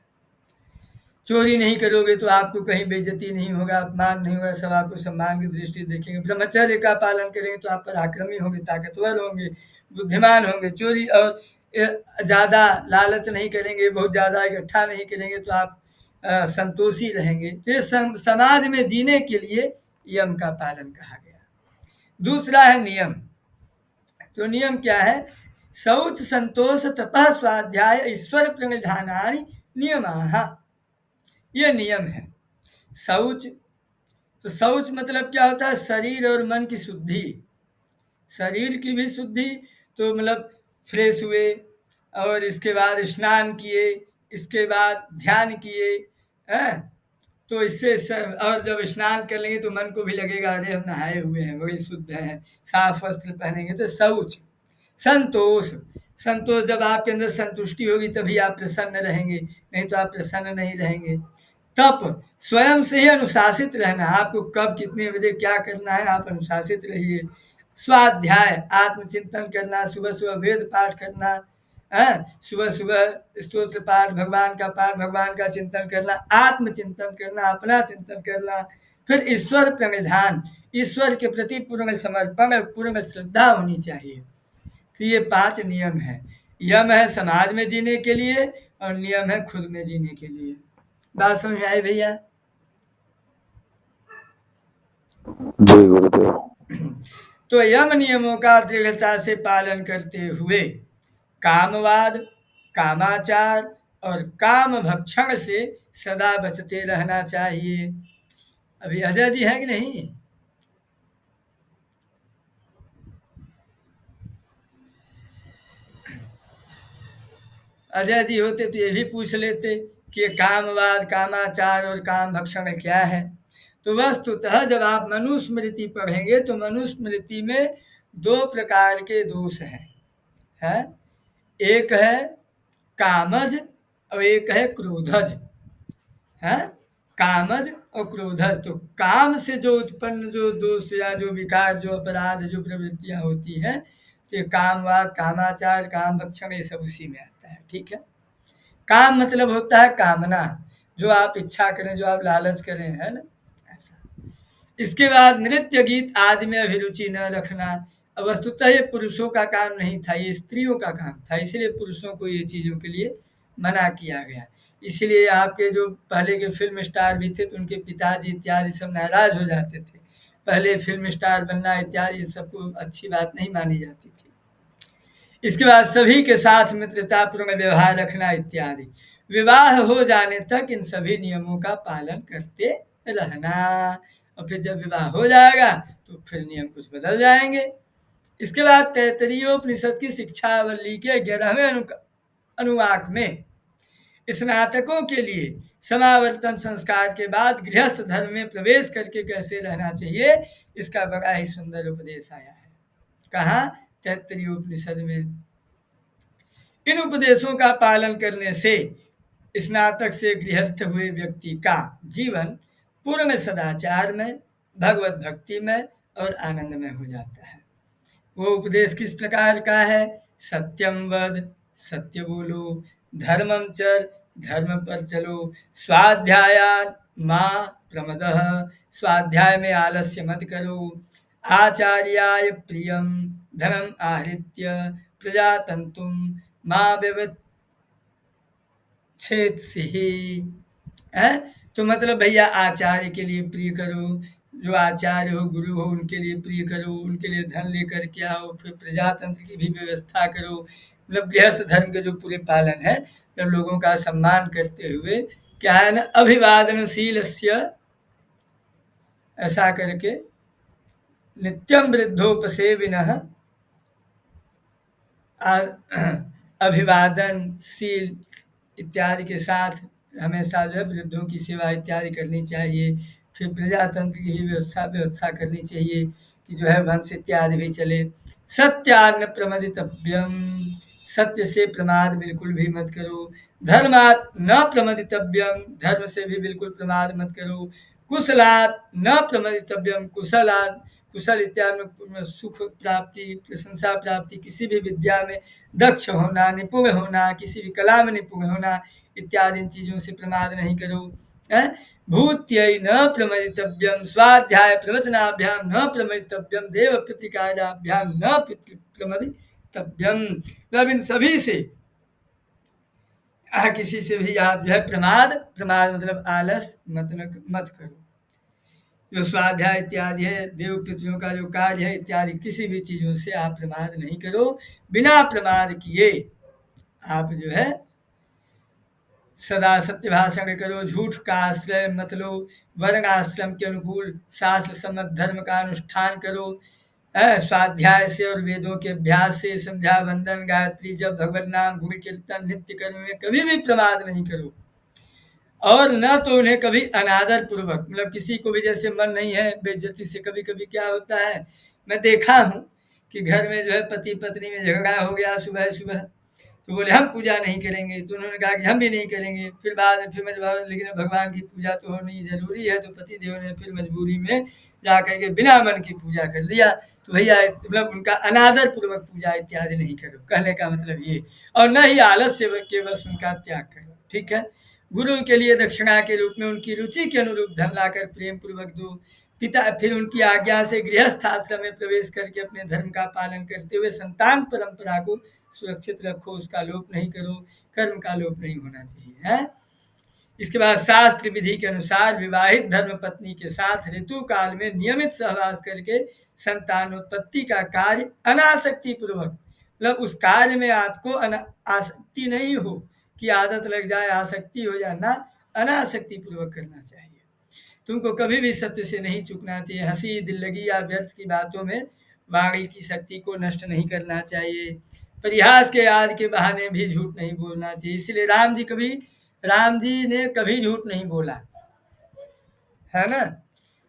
चोरी नहीं करोगे तो आपको कहीं बेइज्जती नहीं होगा, अपमान नहीं होगा, सब आपको सम्मान की दृष्टि देखेंगे। ब्रह्मचर्य का पालन करेंगे तो आप पराक्रमी होंगे, ताकतवर होंगे, बुद्धिमान होंगे। चोरी और ज़्यादा लालच नहीं करेंगे, बहुत ज़्यादा इकट्ठा नहीं करेंगे तो आप संतोषी रहेंगे। तो ये समाज में जीने के लिए यम का पालन कहा गया। दूसरा है नियम। तो नियम क्या है? शौच, संतोष, तपः, स्वाध्याय, ईश्वर प्रणिधानानि नियमाः, ये नियम है। शौच, तो शौच मतलब क्या होता है? शरीर और मन की शुद्धि। शरीर की भी शुद्धि, तो मतलब फ्रेश हुए और इसके बाद स्नान किए, इसके बाद ध्यान किए, तो इससे और जब स्नान कर लेंगे तो मन को भी लगेगा अरे हम नहाए हुए हैं, बड़े शुद्ध हैं, साफ वस्त्र पहनेंगे। तो शौच। संतोष, संतोष जब आपके अंदर संतुष्टि होगी तभी आप प्रसन्न रहेंगे, नहीं तो आप प्रसन्न नहीं रहेंगे। तप, स्वयं से ही अनुशासित रहना, आपको कब कितने बजे क्या करना है आप अनुशासित रहिए। स्वाध्याय, आत्मचिंतन करना, सुबह सुबह वेद पाठ करना, सुबह सुबह स्तोत्र पाठ, भगवान का पाठ, भगवान का चिंतन करना, आत्मचिंतन करना, अपना चिंतन करना। फिर ईश्वर प्रणिधान, ईश्वर के प्रति पूर्ण समर्पण, पूर्ण श्रद्धा होनी चाहिए। तो ये 5 नियम है। यम है समाज में जीने के लिए और नियम है खुद में जीने के लिए। बात समझ आई भैया? जी गुरुदेव। तो यम नियमों का दृढ़ता से पालन करते हुए कामवाद, कामाचार और काम भक्षण से सदा बचते रहना चाहिए। अभी अजय जी है कि नहीं? अजय जी होते तो ये भी पूछ लेते कि कामवाद, कामाचार और काम भक्षण क्या है। तो वस्तुतः जब आप मनुस्मृति पढ़ेंगे तो मनुस्मृति में 2 प्रकार के दोष हैं, एक है कामज और एक है क्रोधज, है? कामज और क्रोधज। तो काम से जो उत्पन्न जो दोष या जो विकार, जो अपराध, जो प्रवृत्तियां होती हैं, तो कामवाद, कामाचार, काम भक्षण, ये सब उसी में आता है। ठीक है? काम मतलब होता है कामना, जो आप इच्छा करें, जो आप लालच करें, है ना, ऐसा। इसके बाद नृत्य गीत आदि में अभिरुचि न रखना। वस्तुतः ये पुरुषों का काम नहीं था, ये स्त्रियों का काम था, इसलिए पुरुषों को ये चीज़ों के लिए मना किया गया। इसलिए आपके जो पहले के फिल्म स्टार भी थे तो उनके पिताजी इत्यादि सब नाराज हो जाते थे। पहले फिल्म स्टार बनना इत्यादि सबको अच्छी बात नहीं मानी जाती थी। इसके बाद सभी के साथ मित्रतापूर्ण व्यवहार रखना इत्यादि। विवाह हो जाने तक इन सभी नियमों का पालन करते रहना, और फिर जब विवाह हो जाएगा तो फिर नियम कुछ बदल जाएंगे। इसके बाद तैत्तरीयोपनिषद की शिक्षावली के 11वें अनुवाक में स्नातकों के लिए समावर्तन संस्कार के बाद गृहस्थ धर्म में प्रवेश करके कैसे रहना चाहिए, इसका बड़ा ही सुंदर उपदेश आया है। कहाँ? तैत्तरीयोपनिषद में। इन उपदेशों का पालन करने से स्नातक से गृहस्थ हुए व्यक्ति का जीवन पूर्ण सदाचार में, भगवत भक्ति में और आनंद में हो जाता है। वो उपदेश किस प्रकार का है? सत्यम वद, सत्य बोलो, धर्मम चर, धर्म पर चलो, स्वाध्यायान माँ प्रमदः, स्वाध्याय में आलस्य मत करो, आचार्याय प्रियम धनम आहृत्य प्रजातंतुम माँ व्यवच्छेत्सिहि। तो मतलब भैया आचार्य के लिए प्रिय करो, जो आचार्य हो गुरु हो उनके लिए प्रिय करो, उनके लिए धन लेकर के आओ, फिर प्रजातंत्र की भी व्यवस्था करो, मतलब गृहस्थ धर्म के जो पूरे पालन है, जब लोगों का सम्मान करते हुए क्या है ना, अभिवादनशीलस्य, ऐसा करके नित्यम वृद्धोपसेविनः, अभिवादनशील इत्यादि के साथ हमेशा जो है वृद्धों की सेवा इत्यादि करनी चाहिए। फिर प्रजातंत्र की भी व्यवस्था करनी चाहिए कि जो है वंश इत्यादि भी चले। सत्यान्न प्रमदितव्यम, सत्य से प्रमाद बिल्कुल भी मत करो। धर्मात् न प्रमदितव्यम, धर्म से भी बिल्कुल प्रमाद मत करो। कुशलात् न प्रमदितव्यम, कुशलात्, कुशल इत्यादि में सुख प्राप्ति, प्रशंसा प्राप्ति, किसी भी विद्या में दक्ष होना, निपुण होना, किसी भी कला में निपुण होना इत्यादि इन चीज़ों से प्रमाद नहीं करो। भूत्यै न प्रमदितव्यम, स्वाध्याय प्रवचनाभ्याम न प्रमदितव्यम, देव पितृकार्याभ्याम न प्रमदितव्यम, मतलब इन सभी से किसी से भी आप जो है प्रमाद मतलब आलस मत करो। जो स्वाध्याय इत्यादि है, देव पितरों का जो कार्य है इत्यादि, किसी भी चीज़ों से आप प्रमाद नहीं करो। बिना प्रमाद किए आप जो है सदा सत्य भाषण करो, झूठ का आश्रय मत लो, वर्ण आश्रम के अनुकूल शास्त्र सम्मत धर्म का अनुष्ठान करो। स्वाध्याय से और वेदों के अभ्यास से, संध्या वंदन गायत्री जब भगवत नाम गुण कीर्तन नित्य कर्म में कभी भी प्रमाद नहीं करो। और न तो उन्हें कभी अनादर पूर्वक, मतलब किसी को भी जैसे मन नहीं है बेइज्जती से, कभी कभी क्या होता है, मैं देखा हूँ कि घर में जो है पति पत्नी में झगड़ा हो गया सुबह सुबह, तो बोले हम पूजा नहीं करेंगे, तो उन्होंने कहा कि हम भी नहीं करेंगे। फिर बाद में फिर मैं जवाब, लेकिन भगवान की पूजा तो होनी ज़रूरी है, तो पति देव ने फिर मजबूरी में जा करके बिना मन की पूजा कर लिया। तो भैया मतलब उनका अनादर पूर्वक पूजा इत्यादि नहीं करो, कहने का मतलब ये। और न ही आलस्य के बस उनका त्याग करो, ठीक है। गुरु के लिए दक्षिणा के रूप में उनकी रुचि के अनुरूप धन लाकर प्रेम पूर्वक दो। पिता फिर उनकी आज्ञा से गृहस्थ आश्रम में प्रवेश करके अपने धर्म का पालन करते हुए संतान परंपरा को सुरक्षित रखो, उसका लोप नहीं करो, कर्म का लोप नहीं होना चाहिए है। इसके बाद शास्त्र विधि के अनुसार विवाहित धर्म पत्नी के साथ ऋतु काल में नियमित सहवास करके संतानोत्पत्ति का कार्य अनासक्ति पूर्वक, मतलब उस कार्य में आपको आसक्ति नहीं हो कि आदत लग जाए, आसक्ति हो जाना, अनासक्ति पूर्वक करना चाहिए। तुमको कभी भी सत्य से नहीं चूकना चाहिए। हंसी दिल्लगी या व्यर्थ की बातों में वाणी की शक्ति को नष्ट नहीं करना चाहिए। परिहास के याद के बहाने भी झूठ नहीं बोलना चाहिए। इसलिए राम जी ने कभी झूठ नहीं बोला, है ना।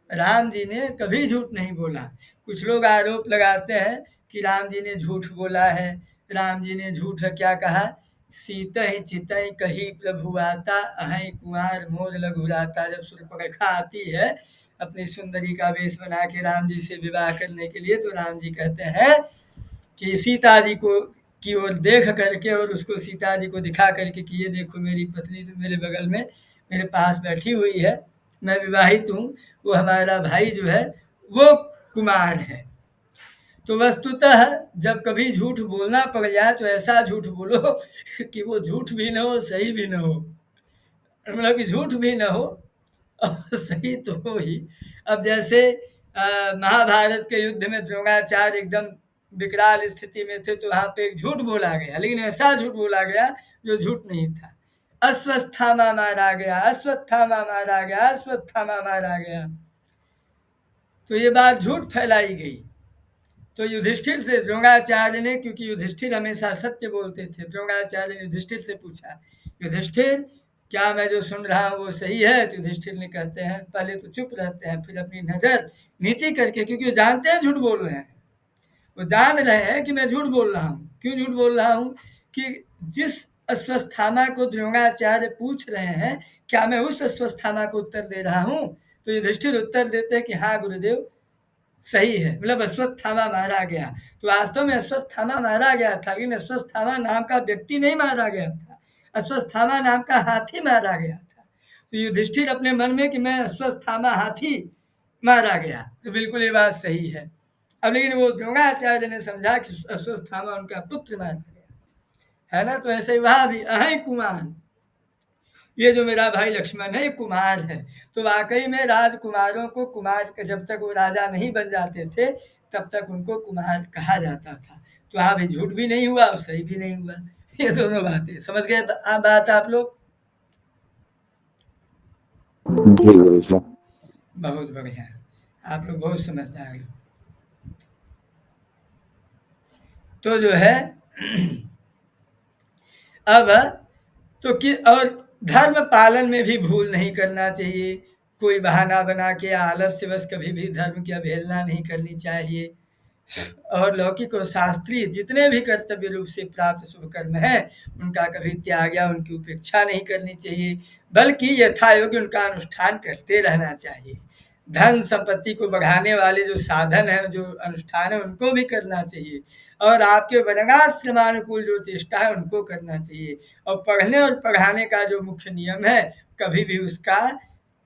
राम जी ने कभी झूठ नहीं बोला। कुछ लोग आरोप लगाते हैं कि राम जी ने झूठ बोला है, राम जी ने झूठ क्या कहा, सीतहि चितहि कही प्रभु आता, अहै कुंवर मोर लघुराता। जब शूर्पणखा आती है अपनी सुंदरी का वेश बना के राम जी से विवाह करने के लिए, तो राम जी कहते हैं कि सीता जी को की ओर देख करके और उसको सीता जी को दिखा करके कि ये देखो मेरी पत्नी तो मेरे बगल में मेरे पास बैठी हुई है, मैं विवाहित हूँ, वो हमारा भाई जो है वो कुमार है। तो वस्तुतः जब कभी झूठ बोलना पड़ जाए तो ऐसा झूठ बोलो कि वो झूठ भी ना हो, सही भी ना हो, मतलब कि झूठ भी ना हो और सही तो हो ही। अब जैसे महाभारत के युद्ध में द्रोणाचार्य एकदम विकराल स्थिति में थे, तो वहाँ पे एक झूठ बोला गया, लेकिन ऐसा झूठ बोला गया जो झूठ नहीं था। अश्वत्थामा मारा गया, अश्वत्थामा मारा गया, अश्वत्थामा मारा गया, तो ये बात झूठ फैलाई गई। तो युधिष्ठिर से द्रोणाचार्य ने, क्योंकि युधिष्ठिर हमेशा सत्य बोलते थे, द्रोणाचार्य ने युधिष्ठिर से पूछा, युधिष्ठिर क्या मैं जो सुन रहा हूँ वो सही है? तो युधिष्ठिर ने कहते हैं, पहले तो चुप रहते हैं, फिर अपनी नज़र नीचे करके, क्योंकि वो जानते हैं झूठ बोल रहे हैं, वो जान रहे हैं कि मैं झूठ बोल रहा हूँ। क्यों झूठ बोल रहा हूँ? कि जिस अश्वत्थामा को द्रोणाचार्य पूछ रहे हैं, क्या मैं उस अश्वत्थामा को उत्तर दे रहा हूँ? तो युधिष्ठिर उत्तर देते हैं कि हाँ गुरुदेव सही है, मतलब अश्वत्थामा मारा गया। तो वास्तव में अश्वत्थामा मारा गया था, लेकिन अश्वत्थामा नाम का व्यक्ति नहीं मारा गया था, अश्वत्थामा नाम का हाथी मारा गया था। तो युधिष्ठिर अपने मन में कि मैं अश्वत्थामा हाथी मारा गया, तो बिल्कुल ये बात सही है। अब लेकिन वो द्रोणाचार्य ने समझा कि अश्वत्थामा उनका पुत्र मारा गया है ना, तो ऐसे ही वहां भी अहै कुमार, ये जो मेरा भाई लक्ष्मण है ये कुमार है। तो वाकई में राजकुमारों को कुमार, जब तक वो राजा नहीं बन जाते थे तब तक उनको कुमार कहा जाता था। तो वहां भी झूठ भी नहीं हुआ और सही भी नहीं हुआ। ये दोनों बातें समझ गए बात आप लोग? जी गुरुजी। बहुत बढ़िया, आप लोग बहुत समझदार हो। तो जो है अब तो कि और धर्म पालन में भी भूल नहीं करना चाहिए, कोई बहाना बना के आलस्यवश कभी भी धर्म की अवहेलना नहीं करनी चाहिए। और लौकिक और शास्त्रीय जितने भी कर्तव्य रूप से प्राप्त शुभ कर्म है उनका कभी त्याग या उनकी उपेक्षा नहीं करनी चाहिए, बल्कि यथायोग्य उनका अनुष्ठान करते रहना चाहिए। धन संपत्ति को बढ़ाने वाले जो साधन है, जो अनुष्ठान है, उनको भी करना चाहिए, और आपके वर्णाश्रमानुकूल जो चेष्टा है उनको करना चाहिए। और पढ़ने और पढ़ाने का जो मुख्य नियम है, कभी भी उसका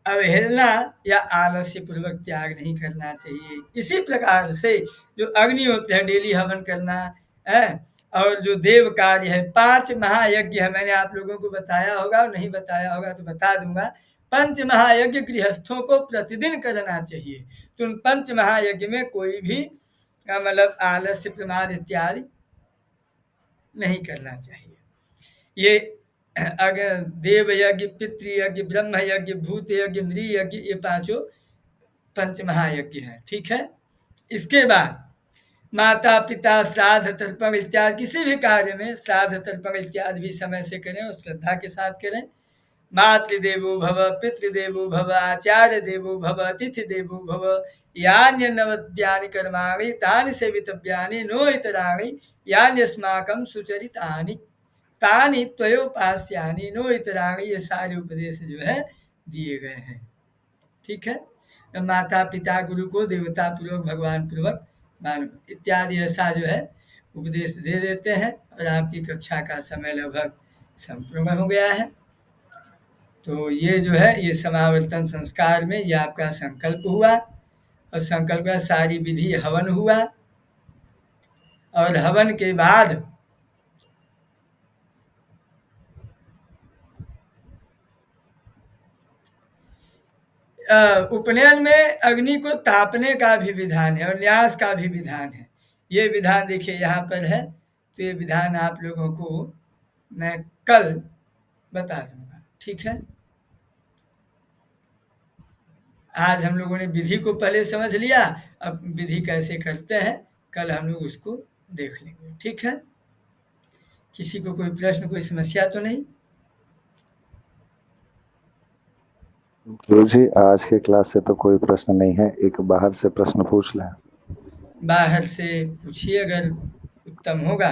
अवहेलना या आलस्य पूर्वक त्याग नहीं करना चाहिए। इसी प्रकार से जो अग्निहोत्र है, डेली हवन करना है, और जो देव कार्य है, 5 महायज्ञ है, मैंने आप लोगों को बताया होगा, और नहीं बताया होगा तो बता दूंगा। 5 महायज्ञ गृहस्थों को प्रतिदिन करना चाहिए। तो उन 5 महायज्ञ में कोई भी मतलब आलस्य, प्रमाद इत्यादि नहीं करना चाहिए। ये अगर देव यज्ञ, पितृयज्ञ, ब्रह्म यज्ञ, भूत यज्ञ, नृ यज्ञ, ये 5 पंच महायज्ञ हैं, ठीक है। इसके बाद माता पिता श्राद्ध तर्पण इत्यादि, किसी भी कार्य में श्राद्ध तर्पण इत्यादि भी समय से करें और श्रद्धा के साथ करें। मातृदेवो भव, पितृदेवो भव, आचार्य देवो भव, अतिथि देवो भव, यान्य नवद्यानि कर्माणि तानि सेवितव्यानि नो इतराणि यान्यस्माकं सुचरितानि तानि त्वयोपास्यानि नो इतराणि, ये सारे उपदेश जो है दिए गए हैं, ठीक है। माता पिता गुरु को देवता पूर्वक, भगवान पूर्वक मानो इत्यादि, ऐसा जो है उपदेश दे देते हैं। और आपकी कक्षा का समय लगभग संपूर्ण हो गया है। तो ये जो है, ये समावर्तन संस्कार में ये आपका संकल्प हुआ, और संकल्प का सारी विधि हवन हुआ, और हवन के बाद उपनयन में अग्नि को तापने का भी विधान है और न्यास का भी विधान है। ये विधान देखिए यहाँ पर है, तो ये विधान आप लोगों को मैं कल बता दूंगा, ठीक है। आज हम लोगों ने विधि को पहले समझ लिया, अब विधि कैसे करते हैं कल हम लोग उसको देख लेंगे, ठीक है। किसी को कोई प्रश्न, कोई समस्या तो नहीं? गुरुजी आज के क्लास से तो कोई प्रश्न नहीं है, एक बाहर से प्रश्न पूछ लें। बाहर से पूछिए, अगर उत्तम होगा।